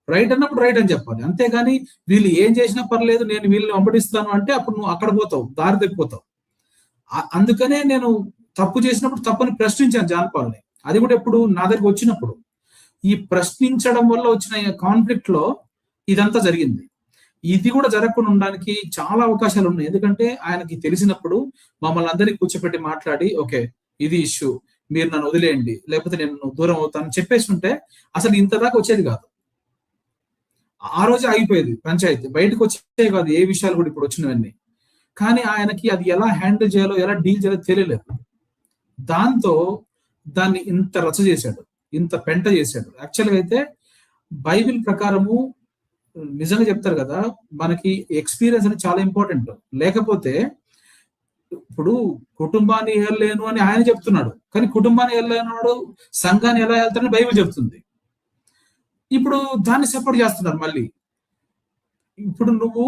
రైట్ అన్నప్పుడు రైట్ అని చెప్పాలి. అంతేగాని వీళ్ళు ఏం చేసినా పర్లేదు నేను వీళ్ళని వెంబడిస్తాను అంటే అప్పుడు నువ్వు అక్కడ పోతావు, దారి తప్పిపోతావు. అందుకనే నేను తప్పు చేసినప్పుడు తప్పని ప్రశ్నించాను జాన్ పాల్ని. అది కూడా ఎప్పుడు నా దగ్గరికి వచ్చినప్పుడు. ఈ ప్రశ్నించడం వల్ల వచ్చిన కాన్ఫ్లిక్ట్ లో ఇదంతా జరిగింది. ఇది కూడా జరగకుండా ఉండడానికి చాలా అవకాశాలు ఉన్నాయి. ఎందుకంటే ఆయనకి తెలిసినప్పుడు మమ్మల్ని అందరినీ కూర్చోపెట్టి మాట్లాడి, ఓకే ఇది ఇష్యూ, మీరు నన్ను వదిలేయండి లేకపోతే నేను దూరం అవుతాను చెప్పేసి ఉంటే అసలు ఇంత దాకా వచ్చేది కాదు. ఆ రోజే ఆగిపోయేది పంచాయతీ, బయటకు వచ్చే కాదు ఏ విషయాలు కూడా ఇప్పుడు వచ్చినవన్నీ. కానీ ఆయనకి అది ఎలా హ్యాండిల్ చేయాలో, ఎలా డీల్ చేయాలో తెలియలేదు. దాంతో దాన్ని ఇంత రచ్చ చేశాడు, ఇంత పెంట చేశాడు. యాక్చువల్గా అయితే బైబిల్ ప్రకారము నిజంగా చెప్తారు కదా, మనకి ఎక్స్పీరియన్స్ అనేది చాలా ఇంపార్టెంట్. లేకపోతే ఇప్పుడు కుటుంబాన్ని ఏలేను అని ఆయన చెప్తున్నాడు, కానీ కుటుంబాన్ని ఏలేనాడు సంఘాన్ని ఎలా వెళ్తాడని బైబిల్ చెప్తుంది. ఇప్పుడు దాన్ని సపోర్ట్ చేస్తున్నారు మళ్ళీ. ఇప్పుడు నువ్వు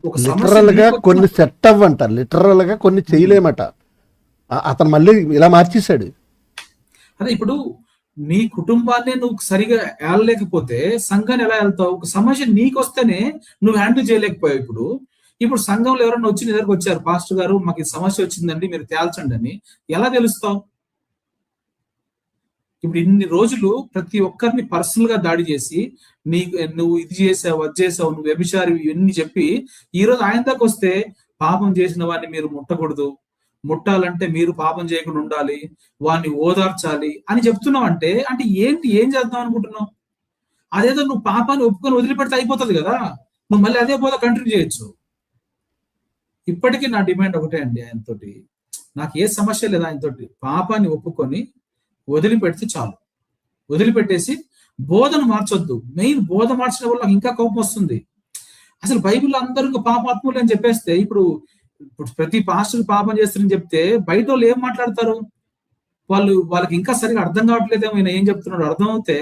ఒక సమస్య లిటరల్ గా నీకు కొన్ని వచ్చినప్పుడు సెట్ అవ్వంట, లిటరల్ గా కొన్ని చేయలేమట. అతను మళ్ళీ ఇలా మార్చేశాడు. అదే ఇప్పుడు నీ కుటుంబాన్ని నువ్వు సరిగా ఏలలేకపోతే సంఘాన్ని ఎలా వెళ్తావు? ఒక సమస్య నీకు వస్తేనే నువ్వు హ్యాండిల్ చేయలేకపోయావు. ఇప్పుడు సంఘంలో ఎవరైనా వచ్చి నీ దగ్గరకు వచ్చారు, పాస్టర్ గారు మాకు ఈ సమస్య వచ్చిందండి మీరు తేల్చండి అని, ఎలా తెలుస్తావు? ఇప్పుడు ఇన్ని రోజులు ప్రతి ఒక్కరిని పర్సనల్ గా దాడి చేసి నువ్వు ఇది చేసావు, అది చేసావు, నువ్వు వ్యభిచారి, ఇవన్నీ చెప్పి ఈ రోజు ఆయన దాకా వస్తే పాపం చేసిన వాడిని మీరు ముట్టకూడదు, ముట్టాలంటే మీరు పాపం చేయకుండా ఉండాలి, వాడిని ఓదార్చాలి అని చెప్తున్నావు. అంటే ఏంటి, ఏం చేద్దాం అనుకుంటున్నావు? అదేదో నువ్వు పాపాన్ని ఒప్పుకొని వదిలిపెడితే అయిపోతుంది కదా, నువ్వు మళ్ళీ అదే పోదా కంటిన్యూ చేయొచ్చు. ఇప్పటికీ నా డిమాండ్ ఒకటే అండి ఆయనతోటి, నాకు ఏ సమస్య లేదు ఆయనతోటి, పాపాన్ని ఒప్పుకొని వదిలిపెడితే చాలు. వదిలిపెట్టేసి బోధన మార్చొద్దు. మెయిన్ బోధ మార్చిన వల్ల ఇంకా కోపం వస్తుంది. అసలు బైబిల్లో అందరూ ఇంకా పాపాత్ములు అని చెప్పేస్తే ఇప్పుడు ప్రతి పాస్టర్ పాపం చేస్తారని చెప్తే బయట వాళ్ళు ఏం మాట్లాడతారు? వాళ్ళకి ఇంకా సరిగా అర్థం కావట్లేదేమో ఈయన ఏం చెప్తున్నాడు. అర్థం అవుతే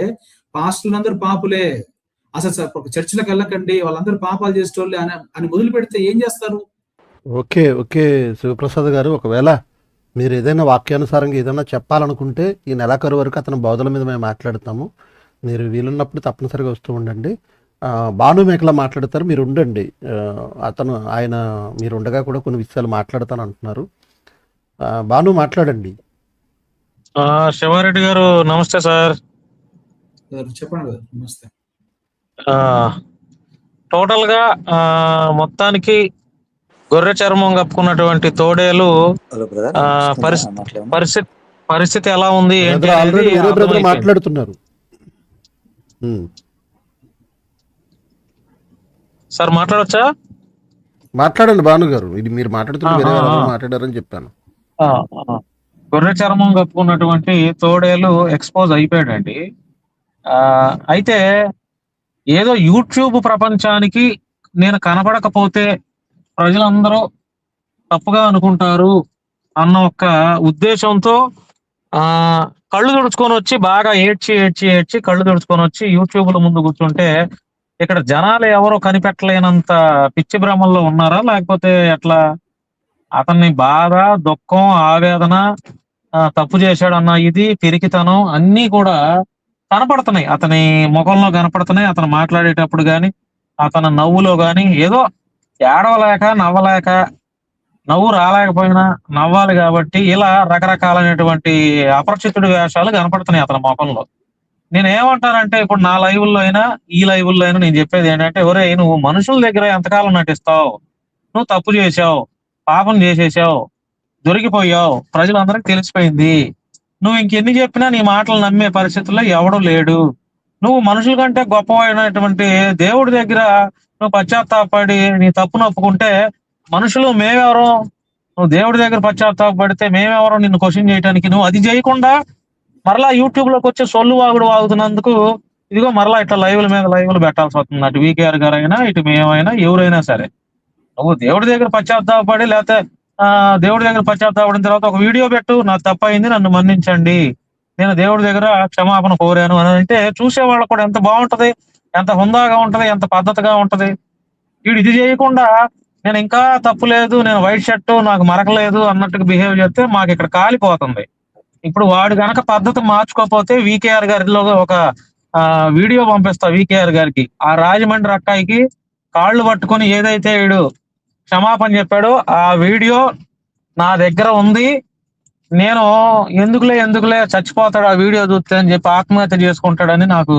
పాస్టర్లు అందరూ పాపులే, అసలు చర్చిలకు వెళ్ళకండి, వాళ్ళందరూ పాపాలు చేసేటోళ్ళే అని మొదలు పెడితే ఏం చేస్తారు? ఓకే ఓకే శివప్రసాద్ గారు, ఒకవేళ మీరు ఏదైనా వాక్యానుసారంగా ఏదైనా చెప్పాలనుకుంటే ఈ నెలాఖరు వరకు అతని బోధల మీద మేము మాట్లాడతాము. మీరు వీలున్నప్పుడు తప్పనిసరిగా వస్తూ ఉండండి. భాను మేకల మాట్లాడతారు, మీరు ఉండండి. ఆయన మీరు ఉండగా కూడా కొన్ని విషయాలు మాట్లాడతాను అంటున్నారు. భాను మాట్లాడండి. శివారెడ్డి గారు నమస్తే సార్. చెప్పండి. నమస్తే. టోటల్ గా మొత్తానికి గొర్రె చర్మం కప్పుకున్నటువంటి తోడేలు పరిస్థితి ఎలా ఉంది మాట్లాడుతున్నారు సార్? మాట్లాడొచ్చా? మాట్లాడండి భాను గారు, ఇది మీరు మాట్లాడారని చెప్పాను. గొర్రె చర్మం కప్పుకున్నటువంటి తోడేలు ఎక్స్పోజ్ అయిపోయాడండి. అయితే ఏదో యూట్యూబ్ ప్రపంచానికి నేను కనపడకపోతే ప్రజలందరూ తప్పుగా అనుకుంటారు అన్న ఒక ఉద్దేశంతో కళ్ళు తుడుచుకొని వచ్చి బాగా ఏడ్చి కళ్ళు తుడుచుకొని వచ్చి యూట్యూబ్ లో ముందు కూర్చుంటే ఇక్కడ జనాలు ఎవరో కనిపెట్టలేనంత పిచ్చి భ్రమల్లో ఉన్నారా, లేకపోతే ఎట్లా? అతన్ని బాధ, దుఃఖం, ఆవేదన, తప్పు చేశాడన్న ఇది, పిరికితనం అన్నీ కూడా కనపడుతున్నాయి. అతని ముఖంలో కనపడుతున్నాయి. అతను మాట్లాడేటప్పుడు గాని, అతని నవ్వులో గాని ఏదో ఏడవలేక నవ్వలేక, నవ్వు రాలేకపోయినా నవ్వాలి కాబట్టి ఇలా రకరకాలైనటువంటి అపరిచితుడి వేషాలు కనపడుతున్నాయి అతని ముఖంలో. నేను ఏమంటానంటే ఇప్పుడు నా లైవ్ల్లో అయినా ఈ లైవ్ల్లో అయినా నేను చెప్పేది ఏంటంటే, ఒరే నువ్వు మనుషుల దగ్గర ఎంతకాలం నటిస్తావు? నువ్వు తప్పు చేసావు, పాపం చేసేసావు, దొరికిపోయావు, ప్రజలందరికీ తెలిసిపోయింది. నువ్వు ఇంకెన్ని చెప్పినా నీ మాటలు నమ్మే పరిస్థితుల్లో ఎవడూ లేడు. నువ్వు మనుషుల కంటే గొప్పమైనటువంటి దేవుడి దగ్గర నువ్వు పశ్చాత్తాపడి నీ తప్పును ఒప్పుకుంటే మనుషులు మేమెవరో, నువ్వు దేవుడి దగ్గర పశ్చాత్తాపడితే మేమెవరో నిన్ను క్వశ్చన్ చేయడానికి, నువ్వు అది చేయకుండా మరలా యూట్యూబ్ లోకి వచ్చి సొల్లు వాగుడు వాగుతున్నందుకు ఇదిగో మరలా ఇట్లా లైవ్లు పెట్టాల్సి వస్తుంది. అటు వీకేఆర్ గారు అయినా ఇటు మేమైనా ఎవరైనా సరే, నువ్వు దేవుడి దగ్గర పశ్చాత్తాపడి లేకపోతే దేవుడి దగ్గర పశ్చాత్తాపడిన తర్వాత ఒక వీడియో పెట్టు, నాకు తప్పయింది, నన్ను మన్నించండి, నేను దేవుడి దగ్గర క్షమాపణ కోరాను అని అంటే చూసేవాళ్ళకు కూడా ఎంత బాగుంటది, ఎంత హుందాగా ఉంటది, ఎంత పద్ధతిగా ఉంటది. వీడు ఇది చేయకుండా నేను ఇంకా తప్పు లేదు, నేను వైట్ షర్ట్ నాకు మరకలేదు అన్నట్టుగా బిహేవ్ చేస్తే మాకు ఇక్కడ కాలిపోతుంది. ఇప్పుడు వాడు గనక పద్ధతి మార్చుకోకపోతే వీకేఆర్ గారిలో ఒక వీడియో పంపిస్తా వీకేఆర్ గారికి, ఆ రాజమండ్రి అక్కాయికి కాళ్ళు పట్టుకొని ఏదైతే వీడు క్షమాపణ చెప్పాడో ఆ వీడియో నా దగ్గర ఉంది. నేను ఎందుకులే చచ్చిపోతాడు ఆ వీడియో చూస్తే అని చెప్పి ఆత్మహత్య చేసుకుంటాడని నాకు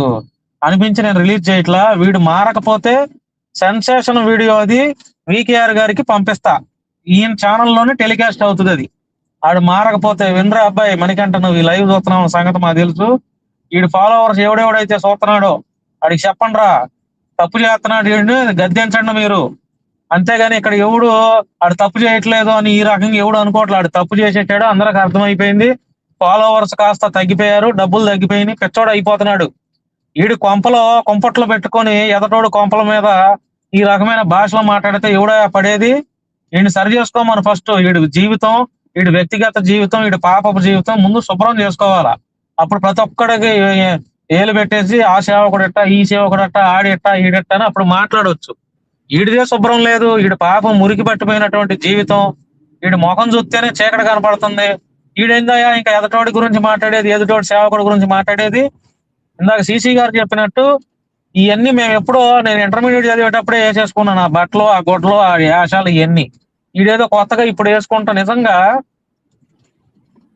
అనిపించి నేను రిలీజ్ చేయట్లా. వీడు మారకపోతే సెన్సేషన్ వీడియో అది వీకేఆర్ గారికి పంపిస్తా, ఈయన ఛానల్లోనే టెలికాస్ట్ అవుతుంది అది. ఆడు మారకపోతే వినరా అబ్బాయి మణికంఠ, నువ్వు ఈ లైవ్ చూస్తున్నావు సంగతి మాకు తెలుసు, వీడు ఫాలోవర్స్ ఎవడెవడైతే చూస్తున్నాడో ఆడికి చెప్పండి రా, తప్పు చేస్తున్నాడు వీడిని గద్దెంచండి మీరు. అంతేగాని ఇక్కడ ఎవడు ఆడు తప్పు చేయట్లేదు అని ఈ రకంగా ఎవడు అనుకోవట్లేదు. ఆడు తప్పు చేసేటాడు, అందరికి అర్థమైపోయింది. ఫాలోవర్స్ కాస్త తగ్గిపోయారు, డబ్బులు తగ్గిపోయినాయి, పిచ్చోడు అయిపోతున్నాడు. ఈడు కొంపట్లో పెట్టుకొని ఎదటోడు కొంపల మీద ఈ రకమైన భాషలో మాట్లాడితే ఎవడా పడేది? ఈయన సరి చేసుకోమని ఫస్ట్ ఈడు జీవితం, ఈడు వ్యక్తిగత జీవితం, ఈడు పాపపు జీవితం ముందు శుభ్రం చేసుకోవాలా. అప్పుడు ప్రతి ఒక్కడికి ఏలు పెట్టేసి ఆ సేవకుడెట్ట, ఈ సేవకుడెట్ట, ఆడెట్ట, ఈడెట్ట అని అప్పుడు మాట్లాడవచ్చు. ఈడిదే శుభ్రం లేదు, ఈడు పాపం మురికి పట్టిపోయినటువంటి జీవితం, ఈడు ముఖం చూస్తేనే చీకటి కనపడుతుంది. ఈడేందయ్యా ఇంకా ఎదటోడి గురించి మాట్లాడేది, ఎదుటోడి సేవకుడి గురించి మాట్లాడేది? ఇందాక సిసి గారు చెప్పినట్టు ఇవన్నీ మేము ఎప్పుడో నేను ఇంటర్మీడియట్ చదివేటప్పుడే వేసేసుకున్నాను. ఆ బట్టలు, ఆ గొడ్లు, ఆ యాషాలు ఇవన్నీ. ఈడేదో కొత్తగా ఇప్పుడు వేసుకుంటా. నిజంగా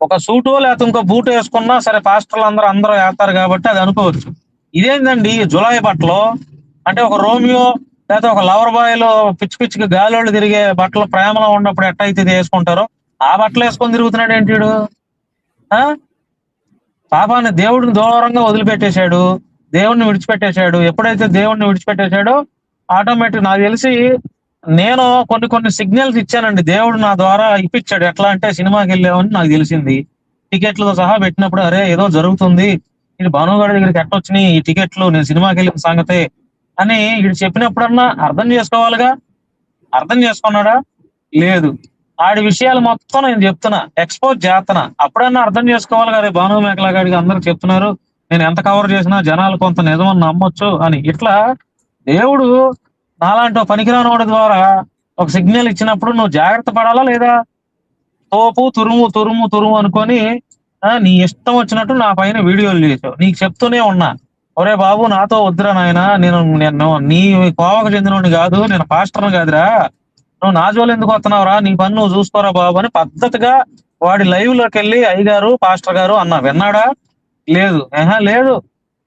ఒక సూటు లేకపోతే ఇంకో బూటు వేసుకున్నా సరే పాస్టర్లు అందరూ వేస్తారు కాబట్టి అది అనుకోవచ్చు. ఇదేందండి జులై బట్టలు అంటే ఒక రోమియో లేకపోతే ఒక లవర్ బాయ్లో పిచ్చికి గాలోళ్ళు తిరిగే బట్టలు ప్రేమలో ఉన్నప్పుడు ఎట్టయితే వేసుకుంటారో ఆ బట్టలు వేసుకొని తిరుగుతున్నాడు ఏంటి వీడు? పాపాన్ని దేవుడిని దూరంగా వదిలిపెట్టేశాడు, దేవుడిని విడిచిపెట్టేశాడు. ఎప్పుడైతే దేవుడిని విడిచిపెట్టేశాడో ఆటోమేటిక్ నాకు తెలిసి నేను కొన్ని సిగ్నల్స్ ఇచ్చానండి, దేవుడు నా ద్వారా ఇప్పించాడు. ఎట్లా అంటే సినిమాకి వెళ్ళామని నాకు తెలిసింది, టికెట్లతో సహా పెట్టినప్పుడు అరే ఏదో జరుగుతుంది, ఇది భానుగాడి దగ్గరికి ఎట్టొచ్చినాయి ఈ టికెట్లు, నేను సినిమాకి వెళ్ళిన సంగతే అని వీడు చెప్పినప్పుడన్నా అర్థం చేసుకోవాలిగా. అర్థం చేసుకున్నాడా? లేదు. ఆడి విషయాలు మొత్తం నేను చెప్తున్నా, ఎక్స్పోజ్ చేస్తున్నా. అప్పుడన్నా అర్థం చేసుకోవాలి కదా, భాను మేకలా గాడికి అందరూ చెప్తున్నారు నేను ఎంత కవర్ చేసినా జనాలు కొంత నిజమని నమ్మొచ్చు అని. ఇట్లా దేవుడు నాలాంటి పనికిరాని వాడి ద్వారా ఒక సిగ్నల్ ఇచ్చినప్పుడు నువ్వు జాగ్రత్త పడాలా లేదా? తోపు తురుము అనుకొని నీ ఇష్టం వచ్చినట్టు నా పైన వీడియోలు చేసావు. నీకు చెప్తూనే ఉన్నా, ఒరే బాబు నాతో వద్దురా నాయన, నేను నీ కోవకు చెందినోడిని కాదు, నేను పాస్టర్ని కాదురా, నువ్వు నా జోలు ఎందుకు వస్తున్నావురా, నీ పని నువ్వు చూసుకోరా బాబు అని పద్ధతిగా వాడి లైవ్ లోకి వెళ్ళి అయ్యగారు పాస్టర్ గారు అన్నా. విన్నాడా? లేదు. లేదు.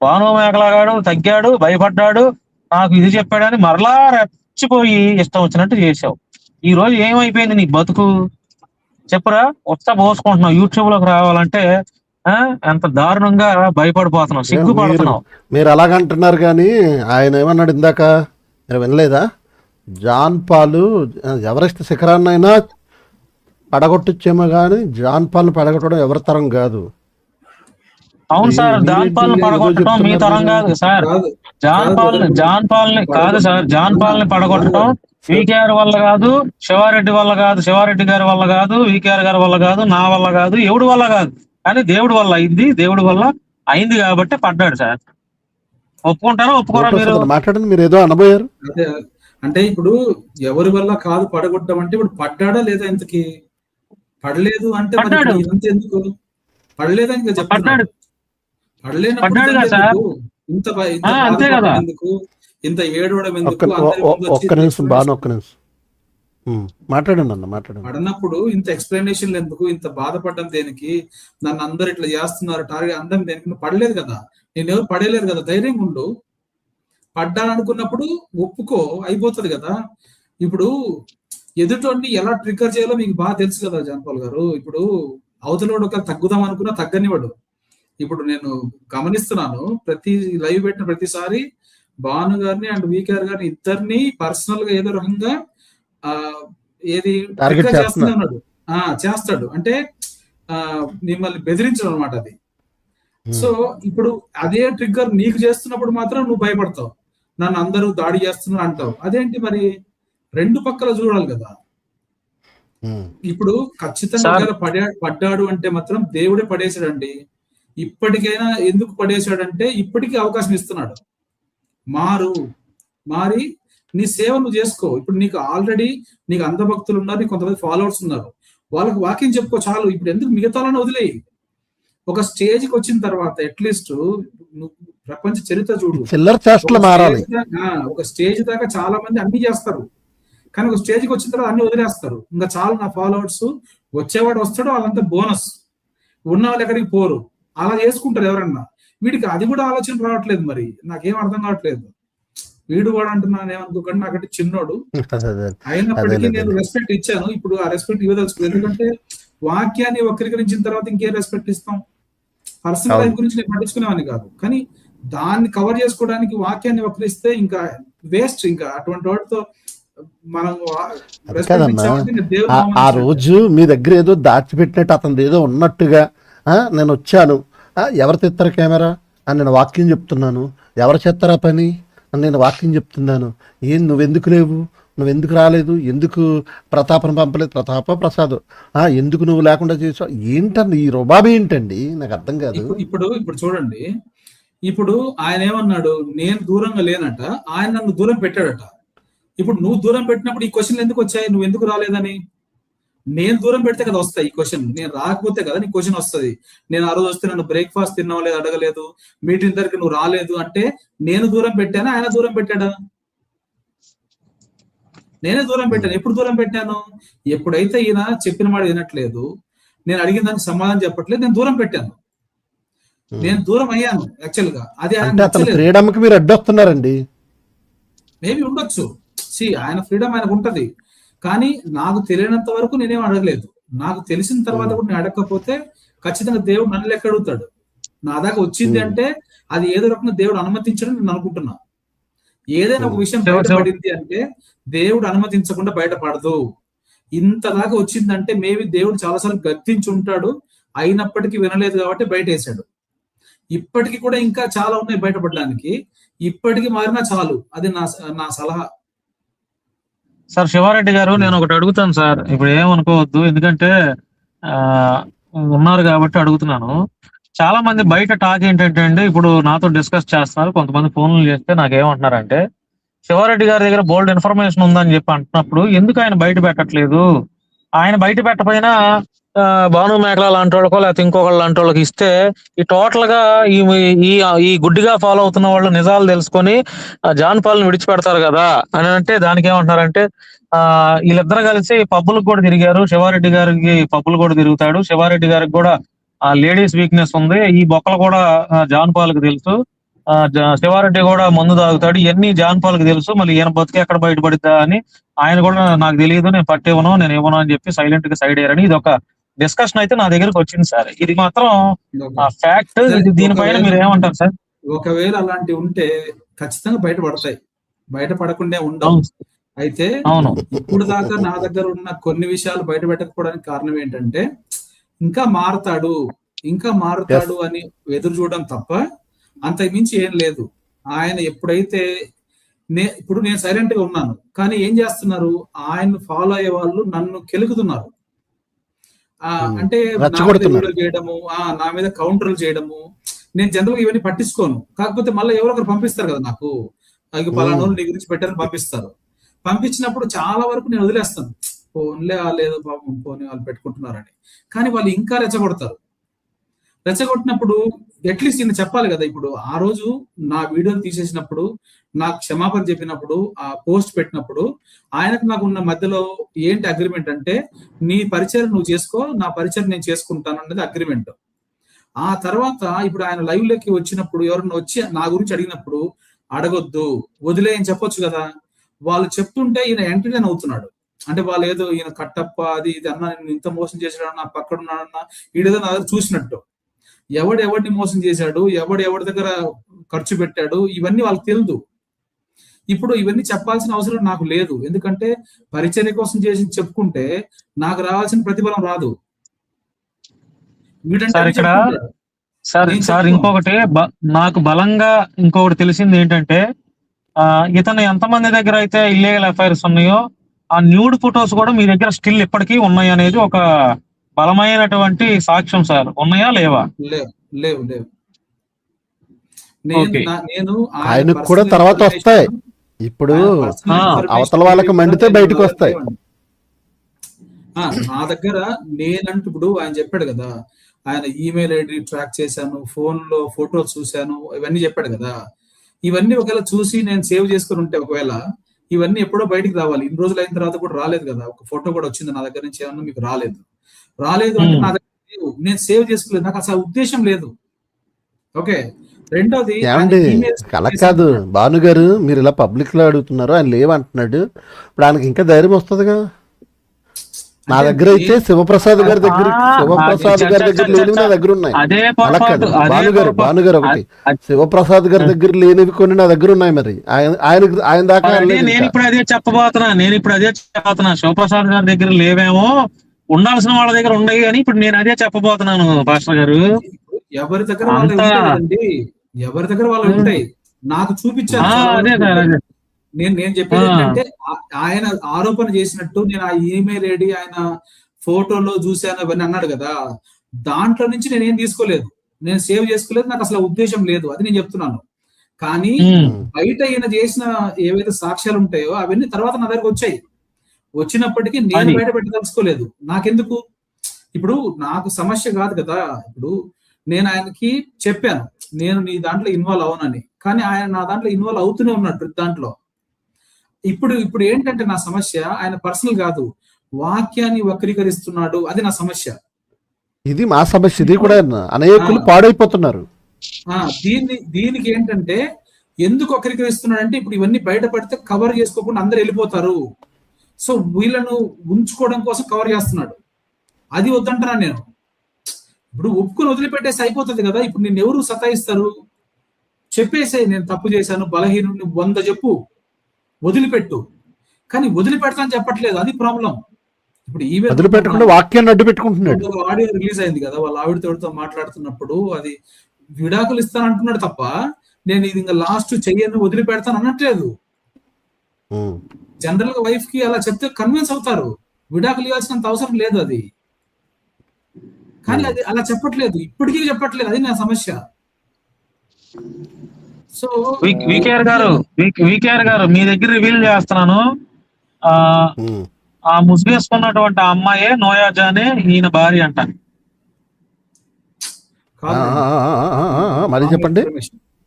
భాను మేకలాగాడు తగ్గాడు, భయపడ్డాడు, నాకు ఇది చెప్పాడని మరలా రెచ్చిపోయి ఇష్టం వచ్చినట్టు చేసావు. ఈ రోజు ఏమైపోయింది నీ బతుకు చెప్పురా? పోసుకుంటున్నావు. యూట్యూబ్ లోకి రావాలంటే ఎంత దారుణంగా భయపడిపోతున్నావు, సిగ్గుపడుతున్నావు. మీరు అలాగంటున్నారు కానీ ఆయన ఏమన్నాడు ఇందాక, మీరు వినలేదా? జాన్ పాలు ఎవరెస్ట్ శిఖరాన్నైనా పడగొట్టొచ్చేమో కానీ జాన్ పాలు పడగొట్టడం ఎవరి తరం కాదు. అవును సార్, జాన్ పాల్ని పడగొట్టడం మీ తరం కాదు సార్. జాన్ పాల్ని కాదు సార్, జాన్ పాల్ని పడగొట్టడం వికేఆర్ వల్ల కాదు, శివారెడ్డి వల్ల కాదు, శివారెడ్డి గారి వల్ల కాదు, వికేఆర్ గారి వల్ల కాదు, నా వల్ల కాదు, ఎవడి వల్ల కాదు, కానీ దేవుడి వల్ల అయింది. దేవుడి వల్ల అయింది కాబట్టి పడ్డాడు సార్. ఒప్పుకుంటారా ఒప్పుకోరా? మీరు మాట్లాడండి, మీరు ఏదో అనబోయారు. అంటే ఇప్పుడు ఎవరి వల్ల కాదు పడగొట్టడం అంటే ఇప్పుడు పడ్డాడా లేదా? ఇంతకి పడలేదు అంటే ఇదంతా ఎందుకు? పడలేదని ఇంకా చెప్తున్నాడు. ఎందుకు ఇంత ఏడవడం ఎందుకు? ఒక్క నిమిషం మాట్లాడండి అన్న, మాట్లాడండి. పడినప్పుడు ఇంత ఎక్స్ప్లెనేషన్ ఎందుకు? ఇంత బాధపడడం దేనికి? నన్ను అందరు ఇట్లా చేస్తున్నారు టార్గెట్ అందరం దేనికి? నువ్వు పడలేదు కదా, నేను ఎవరు పడలేదు కదా, ధైర్యంగా ఉండు. పడ్డాలనుకున్నప్పుడు ఒప్పుకో, అయిపోతుంది కదా. ఇప్పుడు ఎదుటోడిని ఎలా ట్రిగ్గర్ చేయాలో మీకు బాగా తెలుసు కదా జాన్పాల్ గారు. ఇప్పుడు అవతలోడు ఒక తగ్గుదాం అనుకున్నా తగ్గనివాడు. ఇప్పుడు నేను గమనిస్తున్నాను, ప్రతి లైవ్ పెట్టిన ప్రతిసారి భాను గారిని అండ్ వీకేఆర్ గారిని ఇద్దరిని పర్సనల్ గా ఏదో రకంగా ఏది చేస్తాడు అంటే మిమ్మల్ని బెదిరించడం అనమాట అది. సో ఇప్పుడు అదే ట్రిగ్గర్ నీకు చేస్తున్నప్పుడు మాత్రం నువ్వు భయపడతావు, నన్ను అందరూ దాడి చేస్తున్నారు అంటావు. అదేంటి మరి? రెండు పక్కల చూడాలి కదా. ఇప్పుడు ఖచ్చితంగా పడ్డాడు అంటే మాత్రం దేవుడే పడేశాడండి. ఇప్పటికైనా ఎందుకు పడేశాడంటే ఇప్పటికీ అవకాశం ఇస్తున్నాడు. మారి నీ సేవ నువ్వు చేసుకో. ఇప్పుడు నీకు ఆల్రెడీ నీకు అంత భక్తులు ఉన్నారు, కొంతమంది ఫాలోవర్స్ ఉన్నారు, వాళ్ళకి వాక్యం చెప్పుకో చాలు. ఇప్పుడు ఎందుకు మిగతాలను వదిలేయి. ఒక స్టేజ్కి వచ్చిన తర్వాత అట్లీస్ట్ నువ్వు ప్రపంచ చరిత్ర చూడు, ఒక స్టేజ్ దాకా చాలా మంది అన్ని చేస్తారు, కానీ ఒక స్టేజ్కి వచ్చిన తర్వాత అన్ని వదిలేస్తారు. ఇంకా చాలు నా ఫాలోవర్స్, వచ్చేవాడు వస్తాడు, వాళ్ళంతా బోనస్, ఉన్న వాళ్ళు ఎక్కడికి పోరు, అలా చేసుకుంటారు ఎవరన్నా. వీడికి అది కూడా ఆలోచన రావట్లేదు. మరి నాకేం అర్థం కావట్లేదు. వీడు వాడు అంటున్నాను ఏమనుకోకండి, నాకంటే చిన్నోడు అయినప్పటికీ నేను రెస్పెక్ట్ ఇచ్చాను. ఇప్పుడు ఆ రెస్పెక్ట్ ఇవ్వదలుచుకోలేదు, ఎందుకంటే వాక్యాన్ని వక్రీకరించిన తర్వాత ఇంకేం రెస్పెక్ట్ ఇస్తాం? పర్సనల్ లైఫ్ గురించి నేను పట్టించుకునేవాడిని కాదు, కానీ దాన్ని కవర్ చేసుకోవడానికి వాక్యాన్ని వక్రిస్తే ఇంకా వేస్ట్. ఇంకా అటువంటి వాటితో మనం ఆ రోజు మీ దగ్గర ఏదో దాచిపెట్టినట్టు అతను ఏదో ఉన్నట్టుగా నేను వచ్చాను, ఎవరు తెస్తారు కెమెరా, అని నేను వాక్యం చెప్తున్నాను, ఎవరు చేస్తారా పని అని నేను వాక్యం చెప్తున్నాను, ఏం నువ్వెందుకు లేవు, నువ్వెందుకు రాలేదు, ఎందుకు ప్రతాపను పంపలేదు, ప్రసాద్ ఎందుకు నువ్వు లేకుండా చేసావు, ఏంటండి ఈ రుబాబు ఏంటండి, నాకు అర్థం కాదు. ఇప్పుడు చూడండి, ఇప్పుడు ఆయన ఏమన్నాడు, నేను దూరంగా లేనట, ఆయన నన్ను దూరం పెట్టాడట. ఇప్పుడు నువ్వు దూరం పెట్టినప్పుడు ఈ క్వశ్చన్లు ఎందుకు వచ్చాయి, నువ్వు ఎందుకు రాలేదని? నేను దూరం పెడితే కదా వస్తాయి ఈ క్వశ్చన్, నేను రాకపోతే కదా నీ క్వశ్చన్ వస్తుంది. నేను ఆ రోజు వస్తే నన్ను బ్రేక్ఫాస్ట్ తిన్నావు లేదు అడగలేదు, మీటింగ్ దగ్గరికి నువ్వు రాలేదు అంటే నేను దూరం పెట్టానా, ఆయన దూరం పెట్టాడా? నేనే దూరం పెట్టాను. ఎప్పుడు దూరం పెట్టాను? ఎప్పుడైతే ఈయన చెప్పిన మాట వినట్లేదు, నేను అడిగిన దానికి సమాధానం చెప్పట్లేదు, నేను దూరం పెట్టాను. నేను దూరం అయ్యాను యాక్చువల్ గా. అది ఫ్రీడమ్ కి మీరు అడ్డొస్తున్నారండి. మేబీ ఉండొచ్చు, ఆయన ఫ్రీడమ్ ఆయనకు ఉంటది, కానీ నాకు తెలియనంత వరకు నేనేం అడగలేదు. నాకు తెలిసిన తర్వాత కూడా నేను అడగకపోతే ఖచ్చితంగా దేవుడు నన్ను లెక్క అడుగుతాడు. నా దాకా వచ్చింది అంటే అది ఏదో రకంగా దేవుడు అనుమతించడం నేను అనుకుంటున్నా. ఏదైనా ఒక విషయం బయటపడింది అంటే దేవుడు అనుమతించకుండా బయటపడదు. ఇంత దాకా వచ్చిందంటే మేబీ దేవుడు చాలాసార్లు గద్దించి ఉంటాడు, అయినప్పటికీ వినలేదు కాబట్టి బయట వేసాడు. ఇప్పటికీ కూడా ఇంకా చాలా ఉన్నాయి బయటపడడానికి, ఇప్పటికీ మారినా చాలు. అది నా సలహా. సార్ శివారెడ్డి గారు, నేను ఒకటి అడుగుతాను సార్, ఇప్పుడు ఏమనుకోవద్దు, ఎందుకంటే ఉన్నారు కాబట్టి అడుగుతున్నాను. చాలా మంది బయట టాక్ ఏంటంటే అండి, ఇప్పుడు నాతో డిస్కస్ చేస్తున్నారు, కొంతమంది ఫోన్లు చేస్తే నాకేమంటున్నారంటే, శివారెడ్డి గారి దగ్గర బోల్డ్ ఇన్ఫర్మేషన్ ఉందని చెప్పి అంటున్నప్పుడు ఎందుకు ఆయన బయట పెట్టట్లేదు, ఆయన బయట పెట్టపోయినా భాను మేకల లాంటి వాళ్ళకో లేకపోతే ఇంకొకళ్ళు లాంటి వాళ్ళకి ఇస్తే ఈ టోటల్ గా ఈ గుడ్డిగా ఫాలో అవుతున్న వాళ్ళు నిజాలు తెలుసుకొని జాన్ పాల్ని విడిచిపెడతారు కదా అని అంటే, దానికి ఏమంటున్నారంటే వీళ్ళిద్దరు కలిసి పబ్బులకు కూడా తిరిగారు, శివారెడ్డి గారికి పబ్బులు కూడా తిరుగుతాడు, శివారెడ్డి గారికి కూడా లేడీస్ వీక్నెస్ ఉంది, ఈ బొక్కలు కూడా జాన్ పాల్కి తెలుసు, శివారెడ్డి కూడా మందు తాగుతాడు, ఇవన్నీ జాన్ పాల్కి తెలుసు, మళ్ళీ ఈయన బతికి ఎక్కడ బయటపడిద్దా అని ఆయన కూడా నాకు తెలియదు, నేను పట్టివ్వను, నేను ఇవ్వను అని చెప్పి సైలెంట్ గా సైడ్ అయ్యారని ఇది ఒక డిస్కషన్ అయితే నా దగ్గరకు వచ్చింది సార్. ఇది మాత్రం ఫ్యాక్ట్. దీనిపైన మీరు ఏమంటారు సార్? ఒకవేళ అలాంటివి ఉంటే ఖచ్చితంగా బయటపడతాయి, బయటపడకుండా ఉండవు. అయితే ఇప్పుడు దాకా నా దగ్గర ఉన్న కొన్ని విషయాలు బయట పెట్టకపోవడానికి కారణం ఏంటంటే ఇంకా మారతాడు అని ఎదురు చూడడం తప్ప అంతకు మించి ఏం లేదు. ఆయన ఎప్పుడైతే ఇప్పుడు నేను సైలెంట్ గా ఉన్నాను, కానీ ఏం చేస్తున్నారు, ఆయన ఫాలో అయ్యే వాళ్ళు నన్ను కెలుకుతున్నారు. అంటే చేయడము, నా మీద కౌంటర్లు చేయడము. నేను జనరల్ గా ఇవన్నీ పట్టించుకోను, కాకపోతే మళ్ళీ ఎవరో ఒకరు పంపిస్తారు కదా నాకు, పలానా నీ గురించి పెట్టారని పంపిస్తారు. పంపించినప్పుడు చాలా వరకు నేను వదిలేస్తాను, ఫోన్లే లేదు పాపం, ఫోన్ వాళ్ళు పెట్టుకుంటున్నారని. కానీ వాళ్ళు ఇంకా రెచ్చగొడతారు. రెచ్చగొట్టినప్పుడు అట్లీస్ట్ నేను చెప్పాలి కదా. ఇప్పుడు ఆ రోజు నా వీడియోలు తీసేసినప్పుడు, నాకు క్షమాపణ చెప్పినప్పుడు, ఆ పోస్ట్ పెట్టినప్పుడు ఆయనకు నాకు ఉన్న మధ్యలో ఏంటి అగ్రిమెంట్ అంటే, నీ పరిచయం నువ్వు చేసుకో, నా పరిచయం నేను చేసుకుంటాను అన్నది అగ్రిమెంట్. ఆ తర్వాత ఇప్పుడు ఆయన లైవ్ లోకి వచ్చినప్పుడు ఎవరన్నా వచ్చి నా గురించి అడిగినప్పుడు అడగొద్దు, వదిలే అని చెప్పొచ్చు కదా. వాళ్ళు చెప్తుంటే ఈయన ఎంటర్టైన్ అవుతున్నాడు. అంటే వాళ్ళు ఏదో ఈయన కట్టప్ప అది ఇది అన్నా, నేను ఇంత మోసం చేశాడన్నా, పక్కన ఉన్నాడన్నా, ఈడేదో నా దగ్గర చూసినట్టు. ఎవడిని మోసం చేశాడు, ఎవరి దగ్గర ఖర్చు పెట్టాడు, ఇవన్నీ వాళ్ళకి తెలియదు. ఇప్పుడు ఇవన్నీ చెప్పాల్సిన అవసరం నాకు లేదు, ఎందుకంటే పరిచర్య కోసం చేసి చెప్పుకుంటే నాకు రావాల్సిన ప్రతిఫలం రాదు. సార్ ఇంకొకటి నాకు బలంగా ఇంకొకటి తెలిసింది ఏంటంటే, ఇతను ఎంతమంది దగ్గర అయితే ఇల్లీగల్ అఫైర్స్ ఉన్నాయో ఆ న్యూడ్ ఫొటోస్ కూడా మీ దగ్గర స్టిల్ ఇప్పటికీ ఉన్నాయి అనేది ఒక బలమైనటువంటి సాక్ష్యం సార్. ఉన్నాయా లేవా? లేవు. నేను ఆయనకు కూడా తర్వాత వస్తాయి. ఇప్పుడు అవతల వాళ్ళకి మండితే బయటకు వస్తాయి. నా దగ్గర నేనంటూ ఇప్పుడు ఆయన చెప్పాడు కదా, ఆయన ఈమెయిల్ ఐడి ట్రాక్ చేశాను, ఫోన్ లో ఫోటోస్ చూశాను, ఇవన్నీ చెప్పాడు కదా. ఇవన్నీ ఒకవేళ చూసి నేను సేవ్ చేసుకుని ఉంటే ఒకవేళ ఇవన్నీ ఎప్పుడో బయటికి రావాలి. ఇన్ని రోజులు అయిన తర్వాత కూడా రాలేదు కదా. ఒక ఫోటో కూడా వచ్చింది నా దగ్గర నుంచి, ఏమన్నా మీకు రాలేదు అంటే నా దగ్గర నేను సేవ్ చేసుకోలేదు, నాకు అసలు ఉద్దేశం లేదు. ఓకే. రెండోది కల కాదు భానుగారు, మీరు ఇలా పబ్లిక్ లో అడుగుతున్నారు, ఆయన లేవంటున్నాడు. ఇప్పుడు ఆయనకి ఇంకా ధైర్యం వస్తుందిగా. నా దగ్గర అయితే శివప్రసాద్ గారి దగ్గర లేనివి నా దగ్గర ఉన్నాయి. అలా కాదు భానుగారు ఒకటి, శివప్రసాద్ గారి దగ్గర లేనివి కొన్ని నా దగ్గర ఉన్నాయి. మరి ఆయన దాకా నేను ఇప్పుడు అదే చెప్పబోతున్నా. శివప్రసాద్ గారి దగ్గర లేవేమో, ఉండాల్సిన వాళ్ళ దగ్గర ఉన్నాయి అని ఇప్పుడు నేను అదే చెప్పబోతున్నాను పాస్టర్ గారు. ఎవరి దగ్గర ఎవరి దగ్గర వాళ్ళు ఉంటాయి. నాకు చూపించాను చాలా అదే వరకు. సార్ అదే. నేను చెప్పేది ఏంటంటే ఆయన ఆరోపణ చేసినట్టు నేను ఆ ఈమెయిల్ ఐడి ఆయన ఫోటోలో చూశాను అవన్నీ అన్నాడు కదా, దాంట్లో నుంచి నేనేం తీసుకోలేదు, నేను సేవ్ చేసుకోలేదు, నాకు అసలు ఉద్దేశం లేదు, అది నేను చెప్తున్నాను. కానీ బయట ఈయన చేసిన ఏవైతే సాక్ష్యాలు ఉంటాయో అవన్నీ తర్వాత నా దగ్గరకు వచ్చాయి. వచ్చినప్పటికీ నేను బయట పెట్టదలుచుకోలేదు. నాకెందుకు? ఇప్పుడు నాకు సమస్య కాదు కదా. ఇప్పుడు నేను ఆయనకి చెప్పాను నేను నీ దాంట్లో ఇన్వాల్వ్ అవునని, కానీ ఆయన నా దాంట్లో ఇన్వాల్వ్ అవుతూనే ఉన్నాడు ప్రతి దాంట్లో. ఇప్పుడు ఏంటంటే నా సమస్య ఆయన పర్సనల్ కాదు, వాక్యాన్ని వక్రీకరిస్తున్నాడు, అది నా సమస్య. ఇది మా సమస్య. ఇది కూడా అనేకులు పాడైపోతున్నారు. దీనికి ఏంటంటే ఎందుకు వక్రీకరిస్తున్నాడు అంటే, ఇప్పుడు ఇవన్నీ బయటపడితే కవర్ చేసుకోకుండా అందరు వెళ్ళిపోతారు, సో వీళ్ళను ఉంచుకోవడం కోసం కవర్ చేస్తున్నాడు. అది వద్దంటున్నాను నేను. ఇప్పుడు ఒప్పుకొని వదిలిపెట్టేసి అయిపోతుంది కదా. ఇప్పుడు నేను ఎవరు సతాయిస్తారు? చెప్పేసే నేను తప్పు చేశాను, బలహీనుడిని 100 చెప్పు, వదిలిపెట్టు. కానీ వదిలిపెడతా అని చెప్పట్లేదు, అది ప్రాబ్లం. ఇప్పుడు వదిలిపెట్టకుండా వాక్యాన్ని అడ్డు పెట్టుకుంటున్నాడు. ఆడియో రిలీజ్ అయింది కదా, వాళ్ళ ఆవిడతో మాట్లాడుతున్నప్పుడు అది విడాకులు ఇస్తానంటున్నాడు తప్ప నేను ఇది ఇంకా లాస్ట్ చెయ్యను వదిలిపెడతాను అనట్లేదు. జనరల్ గా వైఫ్ కి అలా చెప్తే కన్విన్స్ అవుతారు, విడాకులు ఇవ్వాల్సినంత అవసరం లేదు అది. కానీ అది అలా చెప్పట్లేదు, ఇప్పటికీ చెప్పట్లేదు, అది నా సమస్య. సో వికేఆర్ గారు మీ దగ్గర రివీల్ చేస్తున్నాను, ఆ ముసుగేసుకున్నటువంటి ఆ అమ్మాయే నోయాజానే ఈయన భార్య అంట. మరి చెప్పండి.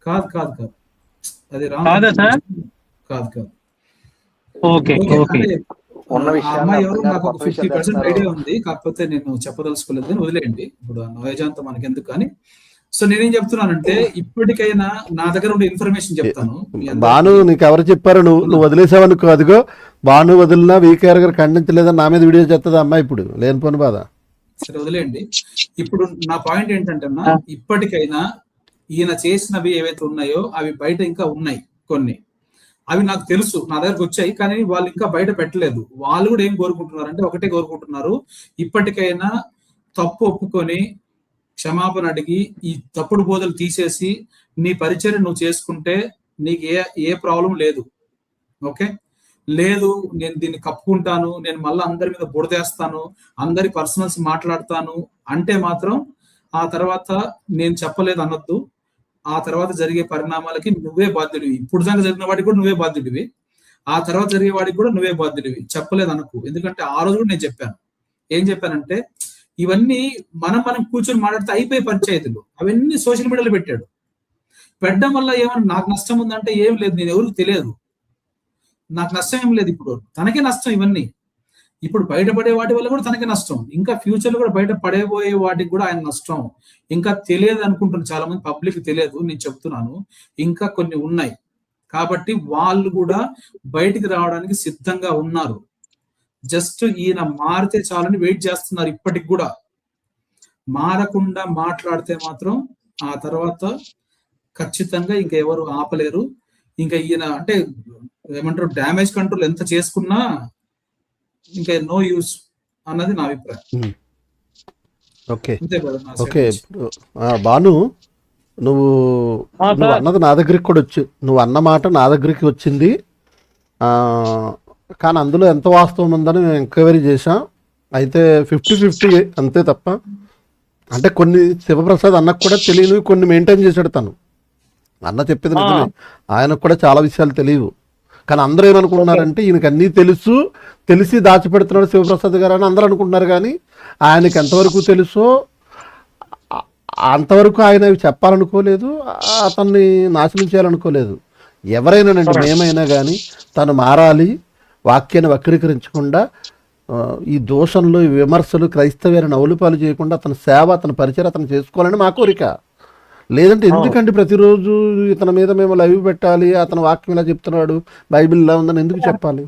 కాదు కాదు కాదు, అది కాదా సార్? కాదు కాదు. Okay okay. అమ్మాయి ఎవరు నాకు ఒక 50% ఐడియా ఉంది, కాకపోతే నేను చెప్పదలుచుకోలేదు, వదిలేయండి. ఇప్పుడు నోయాజాంతో మనకి ఎందుకు కానీ. సో నేనేం చెప్తున్నానంటే, ఇప్పటికైనా నా దగ్గర ఉండే ఇన్ఫర్మేషన్ చెప్తాను. బాను నీకు ఎవరు చెప్పారు? నువ్వు వదిలేసావనుకో, అదిగో బాను వదిలినా వీకేఆర్ గారు ఖండించలేదని నా మీద వీడియో చేస్తుంది అమ్మాయి, ఇప్పుడు లేనిపోని బాధ. సరే వదిలేయండి. ఇప్పుడు నా పాయింట్ ఏంటంటే, ఇప్పటికైనా ఈయన చేసినవి ఏవైతే ఉన్నాయో అవి బయట ఇంకా ఉన్నాయి కొన్ని, అవి నాకు తెలుసు, నా దగ్గరకు వచ్చాయి, కానీ వాళ్ళు ఇంకా బయట పెట్టలేదు. వాళ్ళు కూడా ఏం కోరుకుంటున్నారు అంటే, ఒకటే కోరుకుంటున్నారు, ఇప్పటికైనా తప్పు ఒప్పుకొని క్షమాపణ అడిగి ఈ తప్పుడు బోధలు తీసేసి నీ పరిచయం నువ్వు చేసుకుంటే నీకు ఏ ప్రాబ్లం లేదు. ఓకే, లేదు నేను దీన్ని కప్పుకుంటాను, నేను మళ్ళీ అందరి మీద బుడదేస్తాను, అందరి పర్సనల్స్ మాట్లాడతాను అంటే మాత్రం ఆ తర్వాత నేను చెప్పలేదు అనొద్దు. ఆ తర్వాత జరిగే పరిణామాలకి నువ్వే బాధ్యుడివి. ఇప్పుడు దాకా జరిగిన వాడికి కూడా నువ్వే బాధ్యుడివి, ఆ తర్వాత జరిగే వాడికి కూడా నువ్వే బాధ్యుడివి. చెప్పలేదు అనకు. ఎందుకంటే ఆ రోజు కూడా నేను చెప్పాను. ఏం చెప్పానంటే, ఇవన్నీ మనం కూర్చొని మాట్లాడితే అయిపోయే పంచాయతీలు, అవన్నీ సోషల్ మీడియాలో పెట్టాడు. పెట్టడం వల్ల ఏమన్నా నాకు నష్టం ఉందంటే ఏం లేదు, నేను ఎవరికి తెలియదు, నాకు నష్టం ఏం లేదు. ఇప్పుడు తనకే నష్టం ఇవన్నీ. ఇప్పుడు బయటపడే వాటి వల్ల కూడా తనకే నష్టం, ఇంకా ఫ్యూచర్ లో కూడా బయట పడేపోయే వాటికి కూడా ఆయన నష్టం. ఇంకా తెలియదు అనుకుంటున్నారు చాలా మంది, పబ్లిక్ తెలియదు, నేను చెప్తున్నాను, ఇంకా కొన్ని ఉన్నాయి. కాబట్టి వాళ్ళు కూడా బయటికి రావడానికి సిద్ధంగా ఉన్నారు. జస్ట్ ఈయన మారితే చాలని వెయిట్ చేస్తున్నారు. ఇప్పటికి కూడా మారకుండా మాట్లాడితే మాత్రం ఆ తర్వాత ఖచ్చితంగా ఇంకా ఎవరు ఆపలేరు. ఇంకా ఈయన అంటే ఏమంటారు, డ్యామేజ్ కంట్రోల్ ఎంత చేసుకున్నా ఇంకా నో యూస్ అన్నది నా అభిప్రాయం. ఓకే బాను, నువ్వు అన్నది నా దగ్గరికి కూడా నువ్వు అన్న మాట నా దగ్గరికి వచ్చింది. కానీ అందులో ఎంత వాస్తవం ఉందని మేము ఎంక్వైరీ చేసాం. అయితే 50-50 అంతే తప్ప, అంటే కొన్ని శివప్రసాద్ అన్నకు కూడా తెలియనివి కొన్ని మెయింటైన్ చేశాడు తను. అన్న చెప్పేది నిజమే, ఆయనకు కూడా చాలా విషయాలు తెలియవు. కానీ అందరూ ఏమనుకుంటున్నారంటే ఈయనకి అన్నీ తెలిసి దాచిపెడుతున్నాడు శివప్రసాద్ గారు అని అందరూ అనుకుంటున్నారు. కానీ ఆయనకి ఎంతవరకు తెలుసో అంతవరకు ఆయన చెప్పాలనుకోలేదు, అతన్ని నాశనం చేయాలనుకోలేదు. ఎవరైనానండి, మేమైనా కానీ తను మారాలి, వాక్యాన్ని వక్రీకరించకుండా, ఈ దోషంలో ఈ విమర్శలు క్రైస్తవ్యాన్ని నవ్వులపాలు చేయకుండా అతని సేవ, అతని పరిచయం అతను చేసుకోవాలని మా కోరిక. లేదంటే ఎందుకంటే ప్రతిరోజు ఇతని మీద మేము లైవ్ పెట్టాలి, అతను వాక్యం ఇలా చెప్తున్నాడు, బైబిల్ ఇలా ఉందని ఎందుకు చెప్పాలి?